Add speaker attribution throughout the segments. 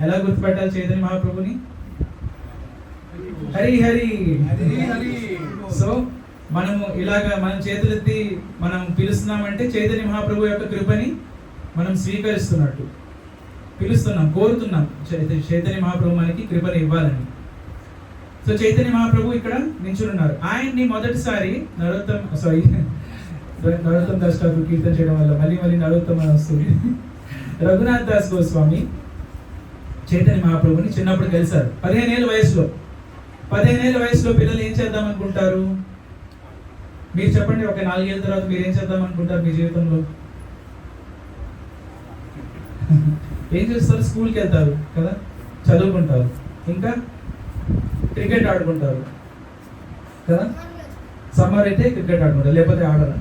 Speaker 1: ఎలా గుర్తుపెట్టాలి చైతన్య మహాప్రభుని? హరి హరి. సో మనము ఇలాగా మనం చేతులెత్తి మనం పిలుస్తున్నామంటే చైతన్య మహాప్రభు యొక్క కృపని మనం స్వీకరిస్తున్నట్టు, పిలుస్తున్నాం, కోరుతున్నాం చైతన్య మహాప్రభు మనకి కృపని ఇవ్వాలని. సో చైతన్య మహాప్రభు ఇక్కడ నించున్నారు. ఆయన్ని మొదటిసారి నరోత్తమ దాస్ ఠాకూర్ కీర్తన చేయడం వల్ల మళ్ళీ నరోత్తమ వస్తుంది. రఘునాథ్ దాస్ గోస్వామి చైతన్య మహాప్రభుని చిన్నప్పుడు కలిశారు. 15 ఏళ్ళ వయసులో. 15 ఏళ్ళ వయసులో పిల్లలు ఏం చేద్దాం అనుకుంటారు? మీరు చెప్పండి. ఒక 4 ఏళ్ళ తర్వాత మీరు ఏం చేద్దాం అనుకుంటారు మీ జీవితంలో? ఏం చేస్తారు? స్కూల్కి వెళ్తారు కదా, చదువుకుంటారు, ఇంకా క్రికెట్ ఆడుకుంటారు కదా. సమ్మర్ అయితే క్రికెట్ ఆడుకుంటారు, లేకపోతే ఆడరా.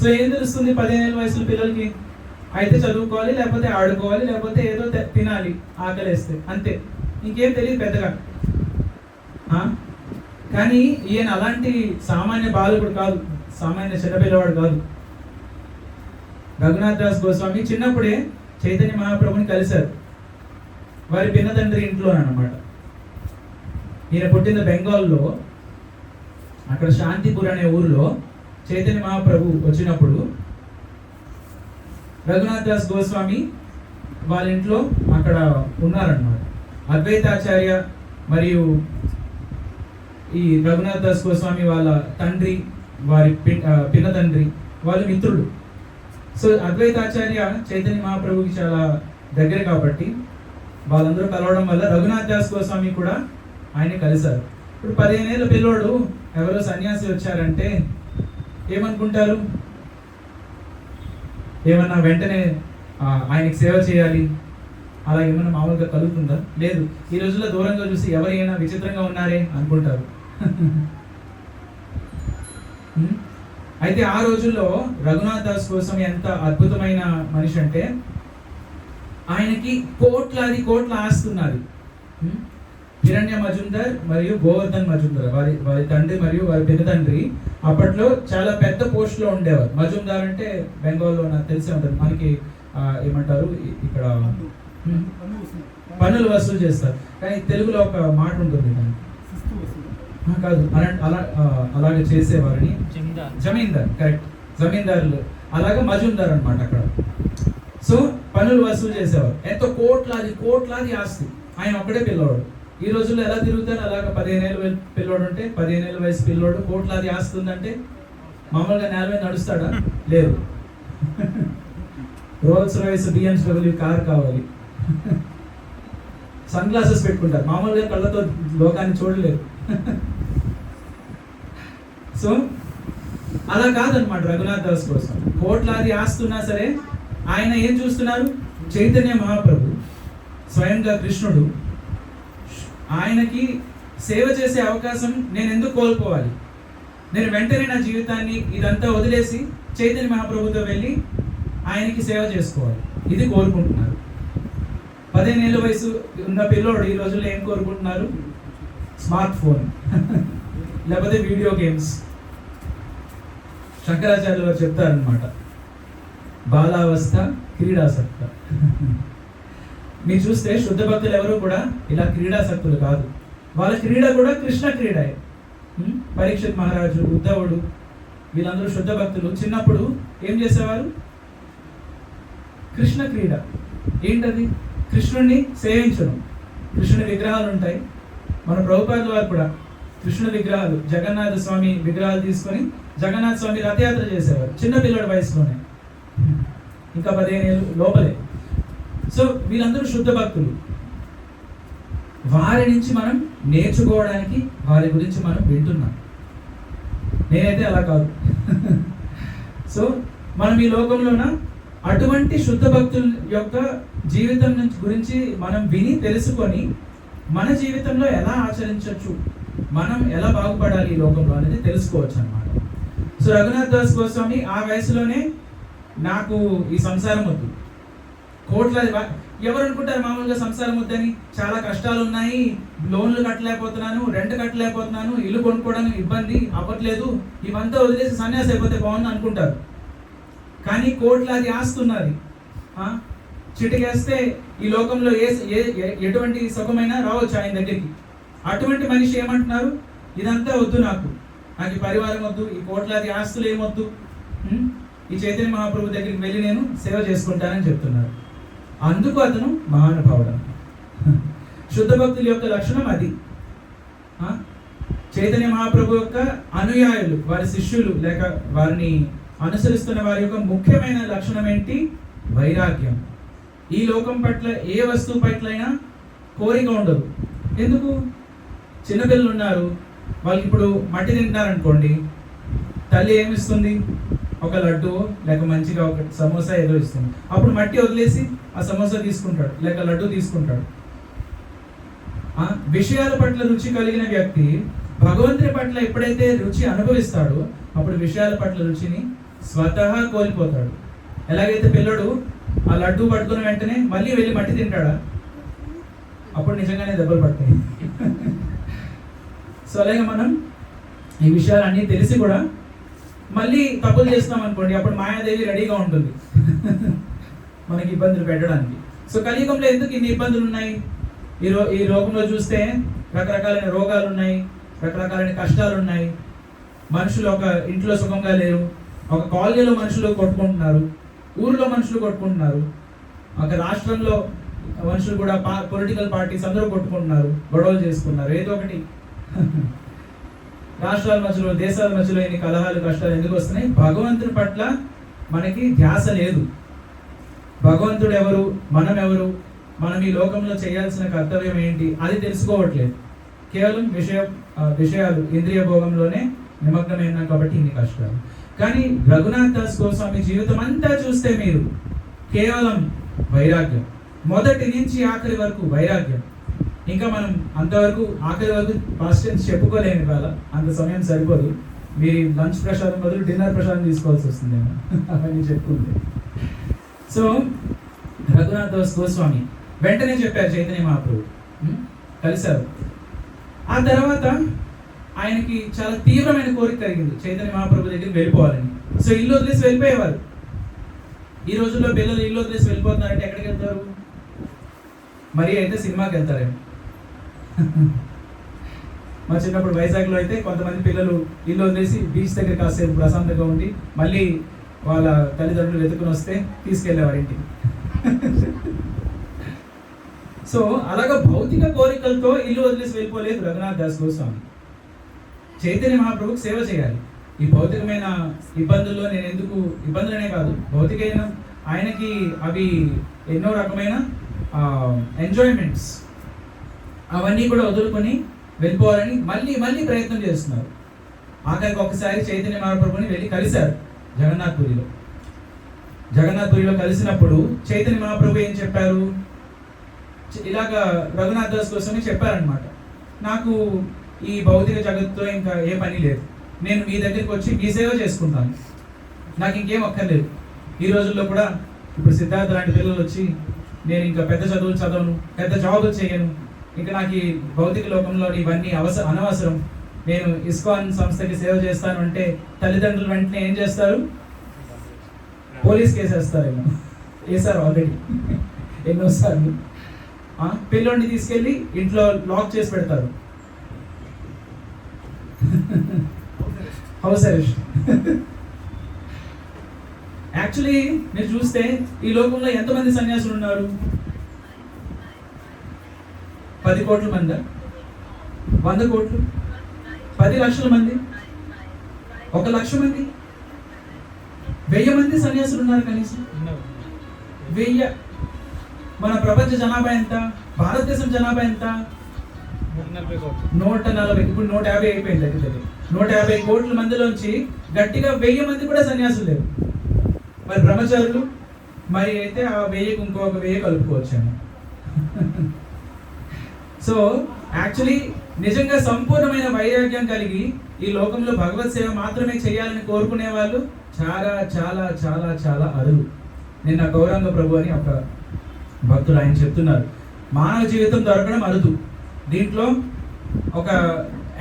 Speaker 1: సో ఏం తెలుస్తుంది 15 ఏళ్ళ వయసులో పిల్లలకి? అయితే చదువుకోవాలి, లేకపోతే ఆడుకోవాలి, లేకపోతే ఏదో తినాలి ఆకలేస్తే, అంతే. ఇంకేం తెలియదు పెద్దగా. కానీ ఈయన అలాంటి సామాన్య బాలకుడు కాదు, సామాన్య చిన్నపిల్లవాడు కాదు. రఘునాథ్ దాస్ గోస్వామి చిన్నప్పుడే చైతన్య మహాప్రభుని కలిశారు. వారి పిన్నతండ్రి ఇంట్లో అన్నమాట. ఈయన పుట్టిన బెంగాల్లో, అక్కడ శాంతిపూర్ అనే ఊరిలో చైతన్య మహాప్రభు వచ్చినప్పుడు రఘునాథ్ దాస్ గోస్వామి వాళ్ళ ఇంట్లో అక్కడ ఉన్నారన్నమాట. అద్వైతాచార్య మరియు ఈ రఘునాథ్ దాస్ గోస్వామి వాళ్ళ తండ్రి, వారి పిన్న తండ్రి, వాళ్ళు మిత్రులు. సో అద్వైతాచార్య చైతన్య మహాప్రభుకి చాలా దగ్గర కాబట్టి వాళ్ళందరూ కలవడం వల్ల రఘునాథ్ దాస్ గోస్వామి కూడా ఆయన కలిశారు. ఇప్పుడు 15 ఏళ్ళ పిల్లోడు ఎవరో సన్యాసి వచ్చారంటే ఏమనుకుంటారు? ఏమన్నా వెంటనే ఆయనకి సేవ చేయాలి అలా ఏమన్నా మామూలుగా కలుగుతుందా? లేదు. ఈ రోజుల్లో దూరంగా చూసి ఎవరైనా విచిత్రంగా ఉన్నారే అనుకుంటారు. అయితే ఆ రోజుల్లో రఘునాథ్ దాస్ కోసం ఎంత అద్భుతమైన మనిషి అంటే, ఆయనకి కోట్ల ఆస్తి ఉన్నది. హిరణ్య మజుందర్ మరియు గోవర్ధన్ మజుందర్ వారి తండ్రి మరియు వారి పెద్ద తండ్రి అప్పట్లో చాలా పెద్ద పోస్ట్ లో ఉండేవారు. మజుందార్ అంటే బెంగాల్లో నాకు తెలిసే ఉంటుంది. మనకి ఏమంటారు ఇక్కడ పన్నులు వసూలు చేస్తారు, కానీ తెలుగులో ఒక మాట ఉంటుంది కాదు, అలాగే చేసేవారిని జమీందార్. కరెక్ట్, జమీందారులు. అలాగే మజుందార్ అనమాట అక్కడ. సో పన్నులు వసూలు చేసేవారు. ఎంతో కోట్లాది ఆస్తి. ఆయన ఒక్కడే పిల్లవాడు. ఈ రోజుల్లో ఎలా తిరుగుతారు? అలాగా 15 ఏళ్ళ పిల్లోడు ఉంటే, 15 ఏళ్ళ వయసు పిల్లోడు కోట్లాది ఆస్తి ఉందంటే మామూలుగా నేల మీద నడుస్తాడా? లేదు. రోల్స్ రాయ్స్ BMW కార్ కావాలి, సన్ గ్లాసెస్ పెట్టుకుంటారు. మామూలుగా కళ్ళతో లోకాన్ని చూడలేరు. సో అలా కాదనమాట రఘునాథ్ దాస్ కోసం. కోట్లాది ఆస్తున్నా సరే ఆయన ఏం చూస్తున్నారు? చైతన్య మహాప్రభు స్వయంగా కృష్ణుడు ఆయనకి సేవ చేసే అవకాశం నేను ఎందుకు కోల్పోవాలి? నేను వెంటనే నా జీవితాన్ని ఇదంతా వదిలేసి చైతన్య మహాప్రభుతో వెళ్ళి ఆయనకి సేవ చేసుకోవాలి, ఇది కోరుకుంటున్నారు. 15 ఏళ్ళ వయసు ఉన్న పిల్లోడు ఈ రోజుల్లో ఏం కోరుకుంటున్నారు? స్మార్ట్ ఫోన్ లేకపోతే వీడియో గేమ్స్. శంకరాచార్యులు వారు చెప్తారనమాట, బాలావస్థ క్రీడాసక్త. మీరు చూస్తే శుద్ధ భక్తులు ఎవరు కూడా ఇలా క్రీడాసక్తులు కాదు. వాళ్ళ క్రీడ కూడా కృష్ణ క్రీడే. పరీక్షిత్ మహారాజు, ఉద్ధవుడు, వీళ్ళందరూ శుద్ధ భక్తులు. చిన్నప్పుడు ఏం చేసేవారు? కృష్ణ క్రీడ. ఏంటది? కృష్ణుడిని సేవించడం. కృష్ణుడి విగ్రహాలు ఉంటాయి. మన ప్రభుపాదుల వారు కూడా కృష్ణుడి విగ్రహాలు, జగన్నాథ స్వామి విగ్రహాలు తీసుకొని జగన్నాథ స్వామి రథయాత్ర చేసేవారు చిన్న పిల్లడి వయసులోనే, ఇంకా 15 ఏళ్ళు లోపలే. సో వీళ్ళందరూ శుద్ధ భక్తులు. వారి నుంచి మనం నేర్చుకోవడానికి, వారి గురించి మనం వింటున్నాం. నేనైతే అలా కాదు. సో మనం ఈ లోకంలోన అటువంటి శుద్ధ భక్తుల యొక్క జీవితం గురించి మనం విని తెలుసుకొని మన జీవితంలో ఎలా ఆచరించవచ్చు, మనం ఎలా బాగుపడాలి ఈ లోకంలో అనేది తెలుసుకోవచ్చు అన్నమాట. సో రఘునాథ్ దాస్ గోస్వామి ఆ వయసులోనే నాకు ఈ సంసారం వద్దు, కోట్లాది. ఎవరు అనుకుంటారు మామూలుగా సంసారం వద్దని? చాలా కష్టాలు ఉన్నాయి, లోన్లు కట్టలేకపోతున్నాను, రెంట్ కట్టలేకపోతున్నాను, ఇల్లు కొనుక్కోవడానికి ఇబ్బంది అవ్వట్లేదు, ఇవంతా వదిలేసి సన్యాసి అయిపోతే బాగుంది అనుకుంటారు. కానీ కోట్లాది ఆస్తున్నది. చిటికేస్తే ఈ లోకంలో ఎటువంటి సుఖమైనా రావచ్చు ఆయన దగ్గరికి. అటువంటి మనిషి ఏమంటున్నారు, ఇదంతా వద్దు, నాకు ఈ పరివారం వద్దు, ఈ కోట్లాది ఆస్తులు ఏమొద్దు, ఈ చైతన్య మహాప్రభు దగ్గరికి వెళ్ళి నేను సేవ చేసుకుంటానని చెప్తున్నారు. అందుకు అతను మహానుభావుడు. శుద్ధ భక్తుల యొక్క లక్షణం అది. చైతన్య మహాప్రభు యొక్క అనుయాయులు, వారి శిష్యులు లేక వారిని అనుసరిస్తున్న వారి యొక్క ముఖ్యమైన లక్షణం ఏంటి? వైరాగ్యం. ఈ లోకం పట్ల ఏ వస్తువు పట్లైనా కోరిక ఉండదు. ఎందుకు? చిన్నపిల్లలు ఉన్నారు, వాళ్ళకి ఇప్పుడు మట్టి తింటున్నారనుకోండి, తల్లి ఏమిస్తుంది? ఒక లడ్డు లేక మంచిగా ఒక సమోసా ఏదో ఇస్తుంది. అప్పుడు మట్టి వదిలేసి ఆ సమోసా తీసుకుంటాడు లేక లడ్డు తీసుకుంటాడు. విషయాల పట్ల రుచి కలిగిన వ్యక్తి భగవంతుని పట్ల ఎప్పుడైతే రుచి అనుభవిస్తాడో అప్పుడు విషయాల పట్ల రుచిని స్వతహా కోల్పోతాడు. ఎలాగైతే పిల్లడు ఆ లడ్డు పట్టుకున్న వెంటనే మళ్ళీ వెళ్ళి మట్టి తింటాడా? అప్పుడు నిజంగానే దెబ్బలు పడతాయి. సో అలాగే మనం ఈ విషయాలన్నీ తెలిసి కూడా మళ్ళీ తప్పులు చేస్తాం అనుకోండి, అప్పుడు మాయాదేవి రెడీగా ఉంటుంది మనకి ఇబ్బందులు పెట్టడానికి. సో కలియుగంలో ఎందుకు ఇన్ని ఇబ్బందులు ఉన్నాయి? ఈ లోకంలో చూస్తే రకరకాలైన రోగాలు ఉన్నాయి, రకరకాలైన కష్టాలు ఉన్నాయి. మనుషులు ఒక ఇంట్లో సుఖంగా లేరు, ఒక కాలనీలో మనుషులు కొట్టుకుంటున్నారు, ఊరిలో మనుషులు కొట్టుకుంటున్నారు, ఒక రాష్ట్రంలో మనుషులు కూడా పొలిటికల్ పార్టీస్ అందరూ కొట్టుకుంటున్నారు, గొడవలు చేసుకున్నారు. ఏదో ఒకటి రాష్ట్రాల మధ్యలో, దేశాల మధ్యలో ఎన్ని కలహాలు, కష్టాలు ఎందుకు వస్తున్నాయి? భగవంతుని పట్ల మనకి ధ్యాస లేదు. భగవంతుడు ఎవరు, మనం ఎవరు, మనం ఈ లోకంలో చేయాల్సిన కర్తవ్యం ఏంటి, అది తెలుసుకోవట్లేదు. కేవలం విషయాలు ఇంద్రియ భోగంలోనే నిమగ్నమైనా కాబట్టి ఇన్ని కష్టాలు. కానీ రఘునాథ్ దాస్ గోస్వామి జీవితం అంతా చూస్తే మీరు కేవలం వైరాగ్యం, మొదటి నుంచి ఆఖరి వరకు వైరాగ్యం. ఇంకా మనం అంతవరకు ఆఖరి వరకు ఫస్ట్ టైం చెప్పుకోలేము, ఇవాళ అంత సమయం సరిపోదు. మీరు లంచ్ ప్రసాదం బదులు డిన్నర్ ప్రసాదం తీసుకోవాల్సి వస్తుంది అవన్నీ చెప్పుకుంటే. సో రఘునాథ్ దాస్ గోస్వామి వెంటనే చెప్పారు చైతన్య మహాప్రభు, కలిశారు. ఆ తర్వాత ఆయనకి చాలా తీవ్రమైన కోరిక కలిగింది చైతన్య మహాప్రభు దగ్గరికి వెళ్ళిపోవాలని. సో ఇల్లు వదిలేసి వెళ్ళిపోయేవారు. ఈ రోజుల్లో పిల్లలు ఇల్లు వదిలేసి వెళ్ళిపోతున్నారంటే ఎక్కడికి వెళ్తారు? మరి అయితే సినిమాకి వెళ్తారేమో. మా చిన్నప్పుడు వైజాగ్లో అయితే కొంతమంది పిల్లలు ఇల్లు వదిలేసి బీచ్ దగ్గర కాసేపు ప్రశాంతంగా ఉండి మళ్ళీ వాళ్ళ తల్లిదండ్రులు వెతుకుని వస్తే తీసుకెళ్ళేవారు ఇంటికి. సో అలాగా భౌతిక కోరికలతో ఇల్లు వదిలేసి వెళ్ళిపోలేదు రఘునాథ్ దాస్ గోస్వామి. చైతన్య మహాప్రభుకి సేవ చేయాలి. ఈ భౌతికమైన ఇబ్బందుల్లో నేను ఎందుకు, ఇబ్బందులనే కాదు, భౌతికమైన ఆయనకి అవి ఎన్నో రకమైన ఎంజాయ్మెంట్స్, అవన్నీ కూడా వదులుకొని వెళ్ళిపోవాలని మళ్ళీ మళ్ళీ ప్రయత్నం చేస్తున్నారు. ఆఖరికి ఒకసారి చైతన్య మహాప్రభుని వెళ్ళి కలిశారు జగన్నాథ్పురిలో కలిసినప్పుడు చైతన్య మహాప్రభు ఏం చెప్పారు? ఇలాగా రఘునాథ్ దాస్ కోసమే చెప్పారనమాట, నాకు ఈ భౌతిక జగత్తుతో ఇంకా ఏ పని లేదు, నేను మీ దగ్గరికి వచ్చి మీ సేవ చేసుకుంటాను, నాకు ఇంకేం అక్కర్లేదు. ఈ రోజుల్లో కూడా ఇప్పుడు సిద్ధార్థ లాంటి పిల్లలు వచ్చి నేను ఇంకా పెద్ద చదువులు చదవను, పెద్ద జాబులు చేయను, ఇంకా నాకు ఈ భౌతిక లోకంలో ఇవన్నీ అనవసరం, నేను ఇస్కాన్ సంస్థకి సేవ చేస్తాను అంటే తల్లిదండ్రులు వెంటనే ఏం చేస్తారు? పోలీస్ కేసు వేస్తారేమో, వేసారు ఆల్రెడీ ఎన్నోసార్లు. పిల్లోడిని తీసుకెళ్ళి ఇంట్లో లాక్ చేసి పెడతారు, హౌస్ అరెస్ట్. యాక్చువల్లీ మీరు చూస్తే ఈ లోకంలో ఎంతమంది సన్యాసులు ఉన్నారు? 10 కోట్ల మంది, 100 కోట్లు, 10 లక్షల మంది, 1 లక్ష మంది, 1000 మంది సన్యాసులు ఉన్నారు కనీసం. 1000. మన ప్రపంచ జనాభా ఎంత? భారతదేశం జనాభా ఎంత? 140. ఇప్పుడు 150 అయిపోయింది. దగ్గర 150 కోట్ల మందిలోంచి గట్టిగా 1000 మంది కూడా సన్యాసులు లేవు. మరి బ్రహ్మచారులు మరి అయితే ఆ 1000కి ఇంకొక 1000 కలుపుకోవచ్చాను. సో యాక్చువల్లీ నిజంగా సంపూర్ణమైన వైరాగ్యం కలిగి ఈ లోకంలో భగవత్ సేవ మాత్రమే చేయాలని కోరుకునే వాళ్ళు చాలా చాలా చాలా చాలా అరుదు. నిన్న గౌరంగ ప్రభు అని ఒక భక్తుడు ఆయన చెప్తున్నారు, మానవ జీవితం దొరకడం అరుదు. దీంట్లో ఒక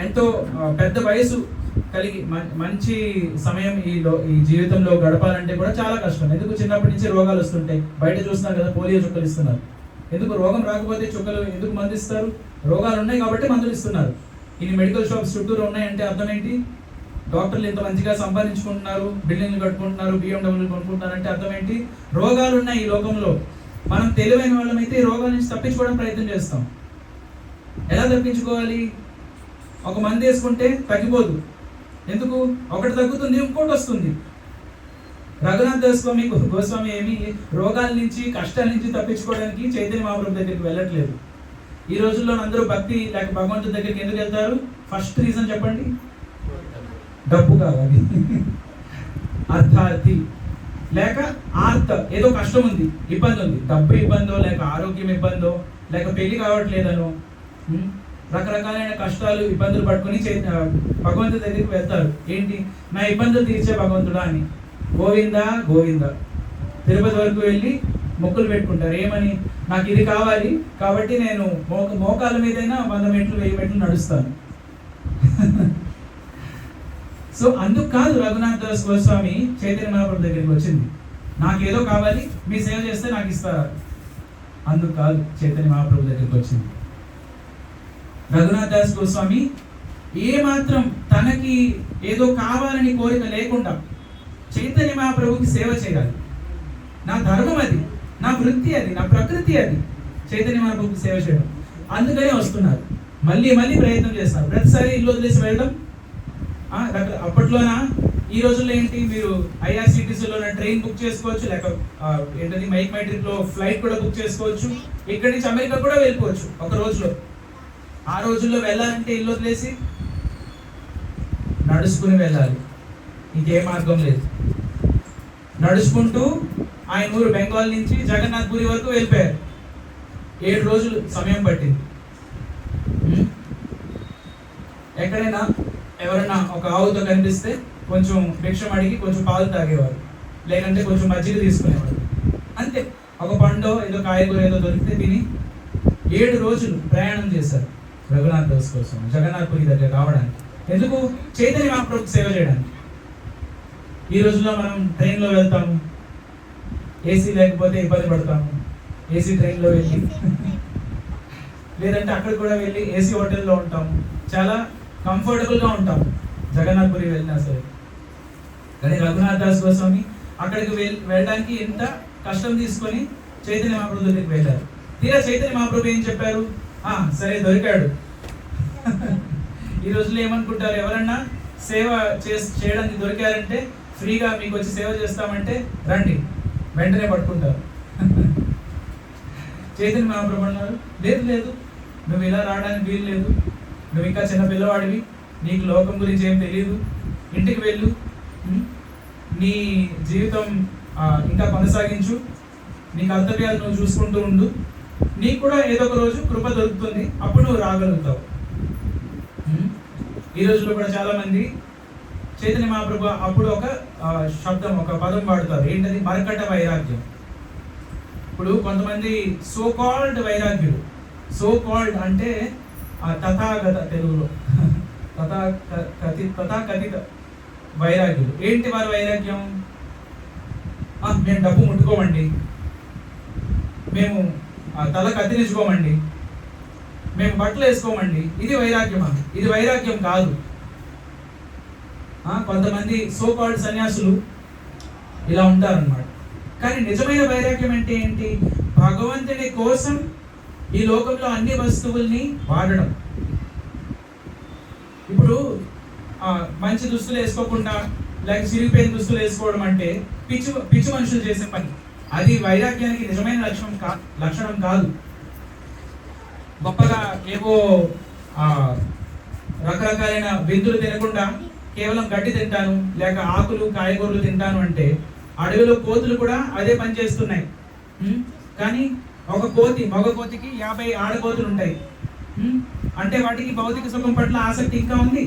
Speaker 1: ఎంతో పెద్ద వయసు కలిగి మంచి సమయం ఈ జీవితంలో గడపాలంటే కూడా చాలా కష్టం. ఎందుకు? చిన్నప్పటి నుంచి రోగాలు వస్తుంటాయి. బయట చూస్తున్నారు కదా, పోలియో చుక్కలు ఇస్తున్నారు. ఎందుకు? రోగం రాకపోతే చుక్కలు ఎందుకు మందు ఇస్తారు? రోగాలు ఉన్నాయి కాబట్టి మందులు ఇస్తున్నారు. ఇన్ని మెడికల్ షాప్స్ చుట్టూరు ఉన్నాయంటే అర్థం ఏంటి? డాక్టర్లు ఇంత మంచిగా సంపాదించుకుంటున్నారు, బిల్డింగ్లు కట్టుకుంటున్నారు, BMW కొనుక్కుంటున్నారు అంటే అర్థం ఏంటి? రోగాలు ఉన్నాయి ఈ లోకంలో. మనం తెలివైన వాళ్ళమైతే ఈ రోగాల నుంచి తప్పించుకోవడం ప్రయత్నం చేస్తాం. ఎలా తప్పించుకోవాలి? ఒక మందు వేసుకుంటే తగ్గిపోదు. ఎందుకు? ఒకటి తగ్గుతుంది, ఇంకోటి వస్తుంది. రఘునాథ్ గోస్వామి ఏమి రోగాల నుంచి, కష్టాల నుంచి తప్పించుకోవడానికి చైతన్య మహాప్రభు దగ్గరికి వెళ్ళట్లేదు. ఈ రోజుల్లో అందరూ భక్తి లేక భగవంతుడి దగ్గరికి ఎందుకు వెళ్తారు? ఫస్ట్ రీజన్ చెప్పండి. డబ్బు కావాలి, అర్థార్థి లేక ఆర్త, ఏదో కష్టం ఉంది, ఇబ్బంది ఉంది, డబ్బు ఇబ్బందో లేక ఆరోగ్యం ఇబ్బందో లేక పెళ్లి కావట్లేదనో, రకరకాలైన కష్టాలు ఇబ్బందులు పట్టుకుని భగవంతుడి దగ్గరికి వెళ్తారు. ఏంటి? నా ఇబ్బందులు తీర్చే భగవంతుడా అని. గోవిందా గోవిందా తిరుపతి వరకు వెళ్ళి మొక్కులు పెట్టుకుంటారు. ఏమని? నాకు ఇది కావాలి కాబట్టి నేను మోకాల మీదైనా 100 మెట్లు 1000 మెట్లు నడుస్తాను. సో అందుకు కాదు రఘునాథ్ దాస్ గోస్వామి చైతన్య మహాప్రభు దగ్గరికి వచ్చింది. నాకేదో కావాలి, మీ సేవ చేస్తే నాకు ఇస్తారా? అందుకు కాదు చైతన్య మహాప్రభు దగ్గరికి వచ్చింది. రఘునాథ్ దాస్ గోస్వామి ఏమాత్రం తనకి ఏదో కావాలని కోరిక లేకుండా చైతన్య మహాప్రభుకి సేవ చేయాలి, నా ధర్మం అది, నా వృత్తి అది, నా ప్రకృతి అది, చైతన్య మహాప్రభుకి సేవ చేయడం. అందుకనే వస్తున్నారు. మళ్ళీ మళ్ళీ ప్రయత్నం చేస్తారు. ప్రతిసారి ఇల్లు వదిలేసి వెళ్ళడం. అప్పట్లోన ఈ రోజుల్లో ఏంటి? మీరు IRCTCలో ట్రైన్ బుక్ చేసుకోవచ్చు, లేక ఏంటది మై ట్రిప్లో ఫ్లైట్ కూడా బుక్ చేసుకోవచ్చు. ఇక్కడి నుంచి అమెరికా కూడా వెళ్ళిపోవచ్చు ఒక రోజులో. ఆ రోజుల్లో వెళ్ళాలంటే ఇల్లు వదిలేసి నడుచుకుని వెళ్ళాలి, ఇంకే మార్గం లేదు. నడుచుకుంటూ ఆయన ఊరు బెంగాల్ నుంచి జగన్నాథ్పురి వరకు వెళ్ళిపోయారు. 7 రోజులు సమయం పట్టింది. ఎక్కడైనా ఎవరైనా ఒక ఆవుతో కనిపిస్తే కొంచెం భిక్షం అడిగి కొంచెం పాలు తాగేవారు, లేకంటే కొంచెం మజ్జిగ తీసుకునేవారు. అంతే. ఒక పండో ఏదో కాయగూర ఏదో దొరికితే తిని 7 రోజులు ప్రయాణం చేశారు రఘునాథ్ దాస్ కోసం జగన్నాథ్పురి దగ్గర రావడానికి. ఎందుకు? చైతన్య మహాప్రభుకి సేవ చేయడానికి. ఈ రోజుల్లో మనం ట్రైన్లో వెళ్తాము, ఏసీ లేకపోతే ఇబ్బంది పడతాము. ఏసీ ట్రైన్లో వెళ్ళి లేదంటే అక్కడ కూడా వెళ్ళి ఏసీ హోటల్లో ఉంటాము, చాలా కంఫర్టబుల్గా ఉంటాము జగన్నాథ్పురి వెళ్ళినా సరే. కానీ రఘునాథ్ దాస్ గోస్వామి అక్కడికి వెళ్ళడానికి ఎంత కష్టం తీసుకొని చైతన్య మహాప్రభు దగ్గరికి వెళ్ళారు. తీరా చైతన్య మహాప్రభు ఏం చెప్పారు? సరే దొరికాడు. ఈ రోజుల్లో ఏమనుకుంటారు? ఎవరన్నా సేవ చేయడానికి దొరికారంటే ఫ్రీగా మీకు వచ్చి సేవ చేస్తామంటే రండి, వెంటనే పట్టుకుంటారు. చైతన్య మహాప్రభు అన్నారు, లేదు లేదు, నువ్వు ఇలా రావడానికి వీలు లేదు, నువ్వు ఇంకా చిన్న పిల్లవాడివి, నీకు లోకం గురించి ఏం తెలియదు, ఇంటికి వెళ్ళు, నీ జీవితం ఇంకా కొనసాగించు, నీ కర్తవ్యాలు నువ్వు చూసుకుంటూ ఉండు, నీకు కూడా ఏదో ఒక రోజు కృప దొరుకుతుంది, అప్పుడు నువ్వు రాగలుగుతావు. ఈ రోజుల్లో కూడా చాలా మంది చైతన్య మహాప్రభు అప్పుడు ఒక శబ్దం, ఒక పదం వాడుతారు. ఏంటది? మరకట వైరాగ్యం. ఇప్పుడు కొంతమంది సో కాల్డ్ వైరాగ్యులు, సో కాల్డ్ అంటే తథాగత, తెలుగులో తథాకథిత వైరాగ్యులు. ఏంటి వారి వైరాగ్యం? మేము డబ్బు ముట్టుకోమండి, మేము తల కత్తిరించుకోమండి, మేము బట్టలు వేసుకోమండి. ఇది వైరాగ్యమా? ఇది వైరాగ్యం కాదు. కొంతమంది సో కాల్డ్ సన్యాసులు ఇలా ఉంటారన్నమాట. కానీ నిజమైన వైరాగ్యం అంటే ఏంటి? భగవంతుని కోసం ఈ లోకంలో అన్ని వస్తువుల్ని వాడడం. ఇప్పుడు మంచి దుస్తులు వేసుకోకుండా లేక చిరిగిపోయిన దుస్తులు వేసుకోవడం అంటే పిచ్చి మనుషులు చేసే పని. అది వైరాగ్యానికి నిజమైన లక్షణం కాదు. గొప్పగా ఏవో రకరకాలైన విందులు తినకుండా కేవలం గడ్డి తింటాను లేక ఆకులు కాయగూరలు తింటాను అంటే అడవిలో కోతులు కూడా అదే పని చేస్తున్నాయి. కానీ ఒక కోతి, మగ కోతికి 50 ఆడకోతులు ఉంటాయి. అంటే వాటికి భౌతిక సుఖం పట్ల ఆసక్తి ఇంకా ఉంది.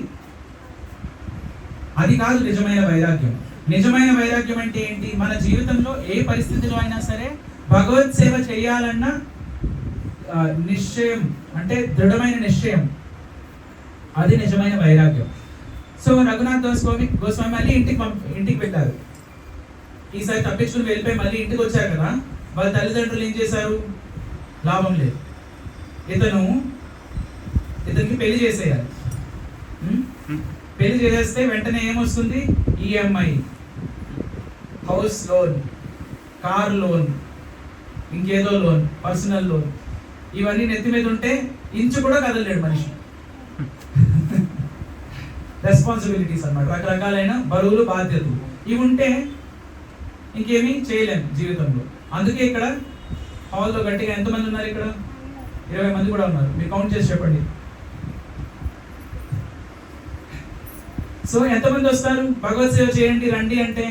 Speaker 1: అది కాదు నిజమైన వైరాగ్యం. నిజమైన వైరాగ్యం అంటే ఏంటి? మన జీవితంలో ఏ పరిస్థితిలో అయినా సరే భగవత్ సేవ చేయాలన్న నిశ్చయం, అంటే దృఢమైన నిశ్చయం, అది నిజమైన వైరాగ్యం. సో రఘునాథ్ గోస్వామి మళ్ళీ ఇంటికి వెళ్ళారు. ఈసారి తప్పించుకుని వెళ్ళిపోయి మళ్ళీ ఇంటికి వచ్చారు కదా, వాళ్ళ తల్లిదండ్రులు ఏం చేశారు? లాభం లేదు, ఇతనికి పెళ్లి చేసేయాలి. పెళ్లి చేసేస్తే వెంటనే ఏమొస్తుంది? EMI, house loan, car loan, ఇంకేదో లోన్, పర్సనల్ లోన్, ఇవన్నీ నెత్తి మీద ఉంటే ఇంచు కూడా కదలలేడు మనిషి. రెస్పాన్సిబిలిటీస్ అన్నమాట, రకరకాలైన బరువులు, బాధ్యతలు ఇవి ఉంటే ఇంకేమీ చేయలేము జీవితంలో. అందుకే ఇక్కడ హాల్లో గట్టిగా ఎంతమంది ఉన్నారు? ఇక్కడ 20 మంది కూడా ఉన్నారు. మీరు కౌంట్ చేసి చెప్పండి. సో ఎంతమంది వస్తారు? భగవత్ సేవ చేయండి రండి అంటే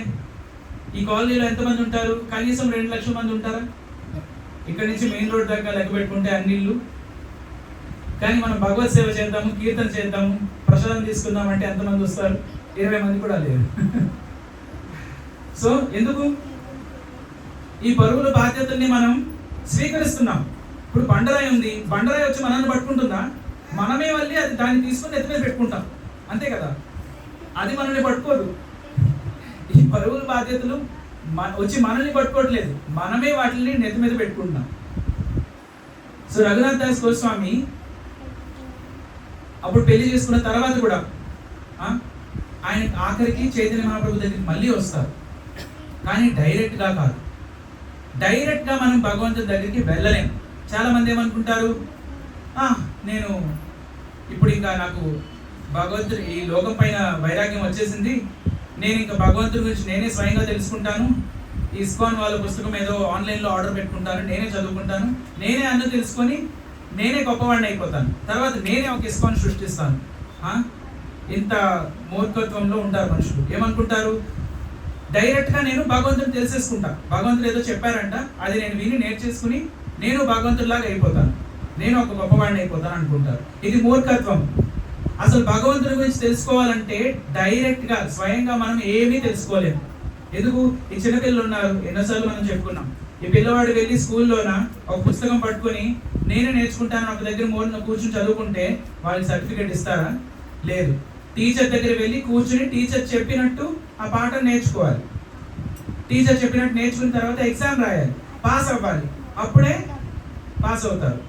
Speaker 1: ఈ కాలనీలో ఎంతమంది ఉంటారు? కనీసం 2 లక్షల మంది ఉంటారా? ఇక్కడ నుంచి మెయిన్ రోడ్ దాకా లెక్క పెట్టుకుంటే అన్ని ఇళ్ళు. కానీ మనం భగవత్ సేవ చేద్దాము, కీర్తన చేద్దాము, ప్రసాదం తీసుకుందాం అంటే ఎంతమంది వస్తారు? 20 మంది కూడా లేరు. సో ఎందుకు? ఈ బరువుల బాధ్యతల్ని మనం స్వీకరిస్తున్నాం. ఇప్పుడు బండరాయి ఉంది, బండరాయి వచ్చి మనల్ని పట్టుకుంటుందా? మనమే వెళ్ళి అది దాన్ని తీసుకుని ఎత్తి మీద పెట్టుకుంటాం, అంతే కదా? అది మనల్ని పట్టుకోదు. ఈ బరువుల బాధ్యతలు వచ్చి మనల్ని పట్టుకోవట్లేదు, మనమే వాటిని నెత్తి మీద పెట్టుకుంటున్నాం. సో రఘునాథ్ దాస్ గోస్వామి అప్పుడు పెళ్లి చేసుకున్న తర్వాత కూడా ఆయన ఆఖరికి చైతన్య మహాప్రభు దగ్గరికి మళ్ళీ వస్తారు. కానీ డైరెక్ట్గా కాదు. డైరెక్ట్గా మనం భగవంతుడి దగ్గరికి వెళ్ళలేం. చాలా మంది ఏమనుకుంటారు, నేను ఇప్పుడు ఇంకా నాకు భగవంతుడు ఈ లోకం పైన వైరాగ్యం వచ్చేసింది, నేను ఇంకా భగవంతుడి గురించి నేనే స్వయంగా తెలుసుకుంటాను, ఇస్కాన్ వాళ్ళ పుస్తకం ఏదో ఆన్లైన్లో ఆర్డర్ పెట్టుకుంటాను, నేనే చదువుకుంటాను, నేనే అన్నీ తెలుసుకొని నేనే గొప్పవాడిని అయిపోతాను, తర్వాత నేనే ఒక ఇస్కాన్ సృష్టిస్తాను. ఇంత మూర్ఖత్వంలో ఉంటారు మనుషులు. ఏమనుకుంటారు? డైరెక్ట్గా నేను భగవంతుని తెలిసేసుకుంటా, భగవంతుడు ఏదో చెప్పారంట, అది నేను విని నేర్చేసుకుని నేను భగవంతుడిలాగా అయిపోతాను, నేను ఒక గొప్పవాడిని అయిపోతాను అనుకుంటారు. ఇది మూర్ఖత్వం. అసలు భగవంతుడి గురించి తెలుసుకోవాలంటే డైరెక్ట్గా స్వయంగా మనం ఏమీ తెలుసుకోలేము. ఎందుకు? ఈ చిన్నపిల్లలు ఉన్నారు, ఎన్నోసార్లు మనం చెప్పుకున్నాం. ఈ పిల్లవాడు వెళ్ళి స్కూల్లోన ఒక పుస్తకం పట్టుకొని నేనే నేర్చుకుంటాను ఒక దగ్గర మూలన కూర్చుని చదువుకుంటే వాళ్ళకి సర్టిఫికేట్ ఇస్తారా? లేదు. టీచర్ దగ్గర వెళ్ళి కూర్చుని టీచర్ చెప్పినట్టు ఆ పాఠం నేర్చుకోవాలి. టీచర్ చెప్పినట్టు నేర్చుకున్న తర్వాత ఎగ్జామ్ రాయాలి, పాస్ అవ్వాలి, అప్పుడే పాస్ అవుతారు,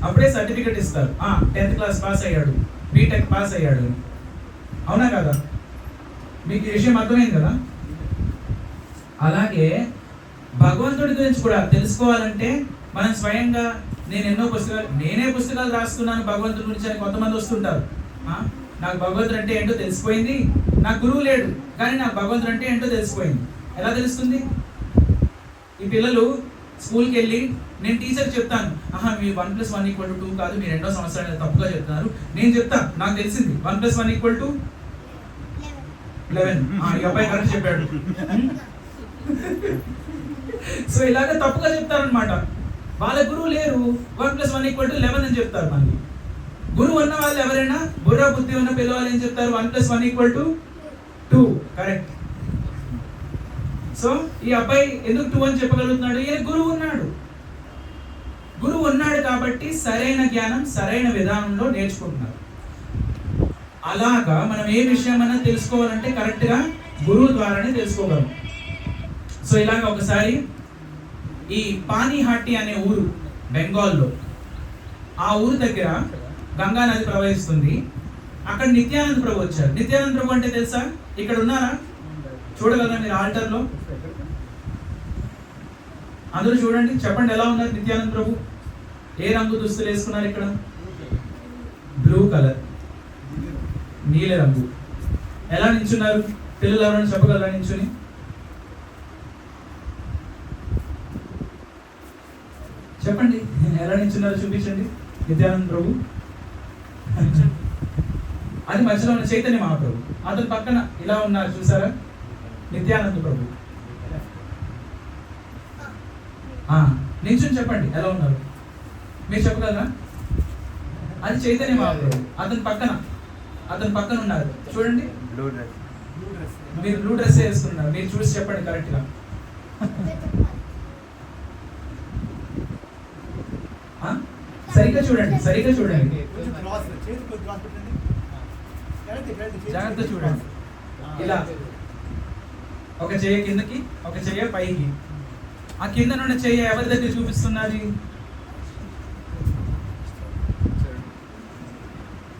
Speaker 1: అప్పుడే సర్టిఫికేట్ ఇస్తారు. 10th క్లాస్ పాస్ అయ్యాడు, బీటెక్ పాస్ అయ్యాడు. అవునా కదా? మీకు ఈ విషయం అర్థమైంది కదా? అలాగే భగవంతుడి గురించి కూడా తెలుసుకోవాలంటే మనం స్వయంగా నేనే పుస్తకాలు రాస్తున్నాను భగవంతుడి గురించి అని కొంతమంది వస్తుంటారు. నాకు భగవంతుడు అంటే ఏంటో తెలిసిపోయింది, నాకు గురువు లేడు కానీ నాకు భగవంతుడు అంటే ఏంటో తెలిసిపోయింది. ఎలా తెలుస్తుంది? ఈ పిల్లలు స్కూల్కి వెళ్ళి నేను టీచర్ చెప్తాను, మీ 1+1 = 2 కాదు, మీరు 2వ సంవత్సరాలు తప్పుగా చెప్తున్నారు, నేను చెప్తా, నాకు తెలిసింది 1+1 = 11. ఈ అబ్బాయి కరెక్ట్ చెప్పాడు. సో ఇలాగ తప్పుగా చెప్తారనమాట. వాళ్ళ గురువు లేరు, 1+1 = 11 అని చెప్తారు. మళ్ళీ గురువు ఉన్న వాళ్ళు ఎవరైనా బుర్ర బుద్ధి ఉన్న పిల్లవాళ్ళు ఏం చెప్తారు? 1+1 = 2. కరెక్ట్. సో ఈ అబ్బాయి ఎందుకు 2 అని చెప్పగలుగుతున్నాడు? ఈయన గురువు ఉన్నాడు. గురువు ఉన్నాడు కాబట్టి సరైన జ్ఞానం సరైన విధానంలో నేర్చుకుంటున్నారు. అలాగా మనం ఏ విషయమైనా తెలుసుకోవాలంటే కరెక్ట్గా గురువు ద్వారానే తెలుసుకోగలం. సో ఇలాగ ఒకసారి ఈ పానీహాటి అనే ఊరు బెంగాల్లో, ఆ ఊరు దగ్గర గంగా నది ప్రవహిస్తుంది. అక్కడ నిత్యానంద ప్రభు వచ్చారు. నిత్యానంద ప్రభు అంటే తెలుసా? ఇక్కడ ఉన్నారా? చూడగలరా మీరు ఆల్టర్లో? అందరూ చూడండి, చెప్పండి ఎలా ఉన్నారు నిత్యానంద ప్రభు? ఏ రంగు దుస్తులు వేసుకున్నారు? ఇక్కడ బ్లూ కలర్, నీల రంగు. ఎలా నించున్నారు? పిల్లలు ఎవరైనా చెప్పగలరా నించుని? చెప్పండి ఎలా నించున్నారో చూపించండి. నిత్యానంద ప్రభు అది మధ్యలో ఉన్న చైతన్య మహాప్రభు, అతని పక్కన ఇలా ఉన్నారు చూసారా? నిత్యానంద ప్రభు. నించుని చెప్పండి ఎలా ఉన్నారు? మీరు చెప్పగలరా? అది చైతన్య మహాప్రభు, అతని పక్కన ఉన్నారు చూడండి. మీరు బ్లూ డ్రెస్ వేసుకున్నారు, మీరు చూసి చెప్పండి కరెక్ట్గా. సరిగ్గా చూడండి. జాగ్రత్త చూడండి. ఇలా ఒక చెయ్యి కిందకి, ఒక చెయ్యి పైకి. ఆ కింద నుండి చెయ్యి ఎవరి దగ్గర చూపిస్తున్నది?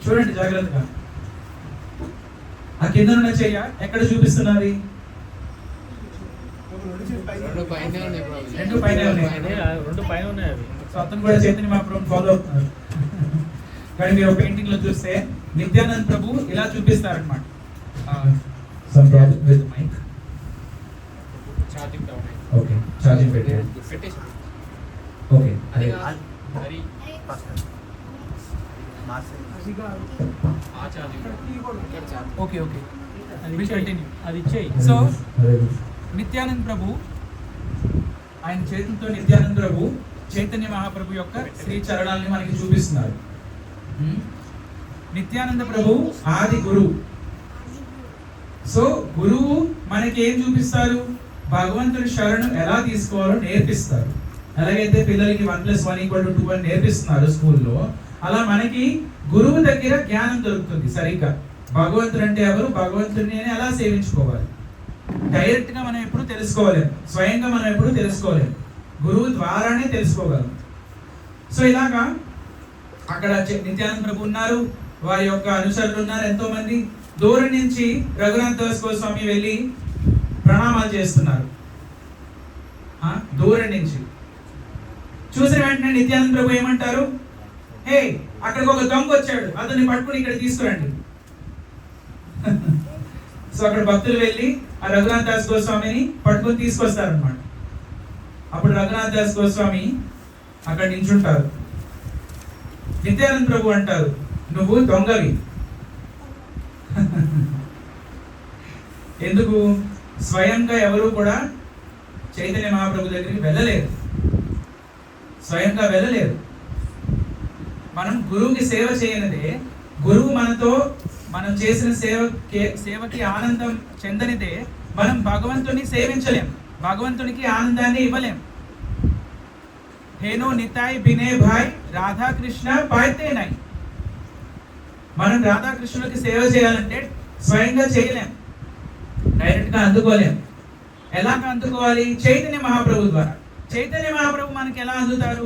Speaker 1: చూడండి జాగ్రత్తగా. ఆ కింద నుండి చెయ్య ఎక్కడ చూపిస్తున్నది? రెండు పైన ఉన్నాయి. సో అతను కూడా చైతన్య మహాప్రభుని ఫాలో అవుతున్నారు. కానీ మీరు పెయింటింగ్ లో చూస్తే నిత్యానంద ప్రభు ఇలా చూపిస్తారనమాట. Some problem with mic. Okay, charging పెట్టారు. ఓకే, అదే ఓకే ఓకే, అది ఇచ్చేయి. సో నిత్యానంద ప్రభు ఆయన చేతులతో నిత్యానంద ప్రభు చైతన్య మహాప్రభు యొక్క శ్రీ చరణాలని మనకి చూపిస్తున్నారు. నిత్యానంద ప్రభు ఆది గురువు. సో గురువు మనకి ఏం చూపిస్తారు? భగవంతుడి శరణు ఎలా తీసుకోవాలో నేర్పిస్తారు. ఎలాగైతే పిల్లలకి 1+1 = 2 అని నేర్పిస్తున్నారు స్కూల్లో, అలా మనకి గురువు దగ్గర జ్ఞానం దొరుకుతుంది సరిగ్గా. భగవంతుడు అంటే ఎవరు, భగవంతుడిని ఎలా సేవించుకోవాలి, డైరెక్ట్ గా మనం ఎప్పుడు తెలుసుకోలేము, స్వయంగా మనం ఎప్పుడు తెలుసుకోలేము, గురువు ద్వారానే తెలుసుకోగలం. సో ఇలాగా అక్కడ నిత్యానంద ప్రభు ఉన్నారు, వారి యొక్క అనుచరులు ఉన్నారు ఎంతో మంది. దూరం నుంచి రఘునాథ్ దాస్ గోస్వామి వెళ్ళి ప్రణామాలు చేస్తున్నారు. దూరం నుంచి చూసిన వెంటనే నిత్యానంద ప్రభు ఏమంటారు? హే, అక్కడికి ఒక దొంగ వచ్చాడు, అతన్ని పట్టుకుని ఇక్కడ తీసుకురండి. సో అక్కడ భక్తులు వెళ్ళి ఆ రఘునాథ్ దాస్ గోస్వామిని పట్టుకుని తీసుకొస్తారనమాట. అప్పుడు రఘునాథ్ దాస్ గోస్వామి అక్కడ నిల్చుంటారు. నిత్యానంద ప్రభు అంటారు, నువ్వు దొంగవి. ఎందుకు? స్వయంగా ఎవరు కూడా చైతన్య మహాప్రభు దగ్గరికి వెళ్ళలేరు, స్వయంగా వెళ్ళలేరు. మనం గురువుకి సేవ చేయనిదే, గురువు మనతో మనం చేసిన సేవకి ఆనందం చెందనిదే మనం భగవంతుని సేవించలేం, భగవంతునికి ఆనందాన్ని ఇవ్వలేం. హేనో నితాయ్ బినే భాయ్ రాధాకృష్ణ పాయితే నై. మనం రాధాకృష్ణులకి సేవ చేయాలంటే స్వయంగా చేయలేం, డైరెక్ట్ గా అందుకోలేం. ఎలాగ అందుకోవాలి? చైతన్య మహాప్రభు ద్వారా. చైతన్య మహాప్రభు మనకి ఎలా అందుతారు?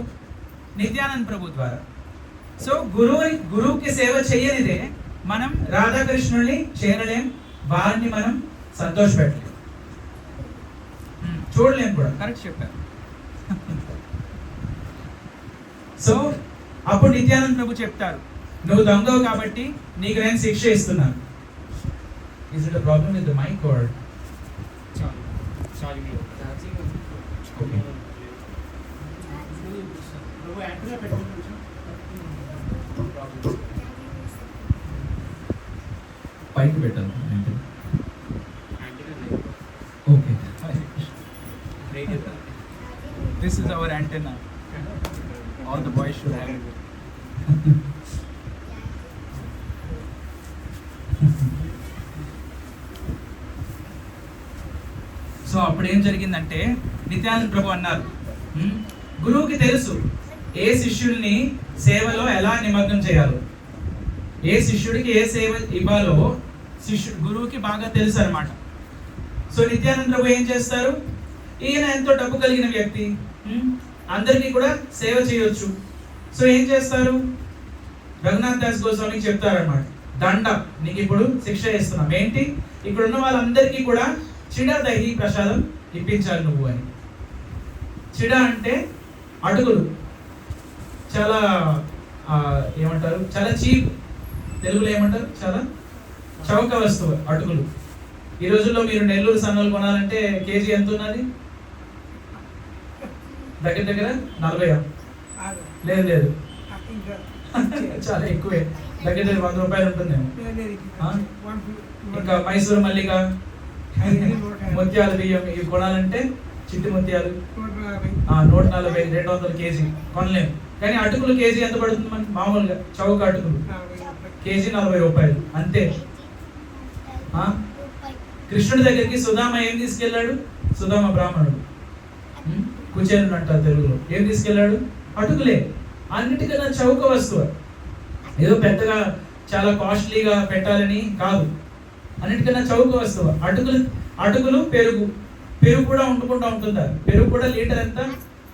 Speaker 1: నిత్యానంద ప్రభు ద్వారా. సో గురువుకి సేవ చేయనిదే మనం రాధాకృష్ణుల్ని చేరలేం, వారిని మనం సంతోషపెట్టలేం, చూడలేం కూడా. కరెక్ట్ చెప్పారు. సో అప్పుడు నిత్యానంద ప్రభు చెప్తారు, నువ్వు దొంగవు కాబట్టి నీకు నేను శిక్ష ఇస్తున్నాను. Is it a problem with the mic or? Okay. పైకి పెట్టాను. Okay. This is our antenna. All the boys should have it. So అప్పుడు ఏం జరిగిందంటే నిత్యానంద ప్రభు అన్నారు, గురువుకి తెలుసు ఏ శిష్యుల్ని సేవలో ఎలా నిమగ్నం చేయాలో, ఏ శిష్యుడికి ఏ సేవ ఇవ్వాలో గురువుకి బాగా తెలుసు అనమాట. సో నిత్యానంద ప్రభు ఏం చేస్తారు? ఈయన ఎంతో డబ్బు కలిగిన వ్యక్తి, అందరికీ కూడా సేవ చేయొచ్చు. సో ఏం చేస్తారు? రఘునాథ్ దాస్ గోస్వామికి చెప్తారనమాట, దండ, నీకు ఇప్పుడు శిక్ష ఇస్తున్నాం. ఏంటి? ఇక్కడ ఉన్న వాళ్ళందరికీ కూడా చిడా దహి ప్రసాదం ఇప్పించాలి నువ్వు అని. చిడా అంటే అటుకులు, చాలా ఏమంటారు, చాలా చీప్, తెలుగులో ఏమంటారు, చాలా చౌక వస్తువు అటుకులు. ఈ రోజుల్లో మీరు నెల్లూరు సన్నలు కొనాలంటే కేజీ ఎంత ఉన్నది? దగ్గర దగ్గర 40. లేదు చాలా ఎక్కువే, దగ్గర దగ్గర 100 రూపాయలు ఉంటుందేమో. ఇంకా మైసూరు మల్లిక, ముత్యాల బియ్యం ఇవి కొనాలంటే చిట్టి ముత్యాలు 140, 200 కేజీ కొనలేము. కానీ అటుకులు కేజీ ఎంత పడుతుంది మనకి? మామూలుగా చౌక అటుకులు కేజీ 40 రూపాయలు అంతే. కృష్ణుడి దగ్గరికి సుధామ ఏం తీసుకెళ్ళాడు? సుధామ బ్రాహ్మణుడు, కుచేలుడు అంటారు తెలుగులో. ఏం తీసుకెళ్ళాడు? అటుకులే, అన్నిటికన్నా చౌక వస్తువు. ఏదో పెద్దగా చాలా కాస్ట్లీగా పెట్టాలని కాదు, అన్నిటికన్నా చౌక వస్తువు. అటుకులు పెరుగు కూడా వండుకుంటూ ఉంటుంటారు. పెరుగు కూడా లీటర్ ఎంత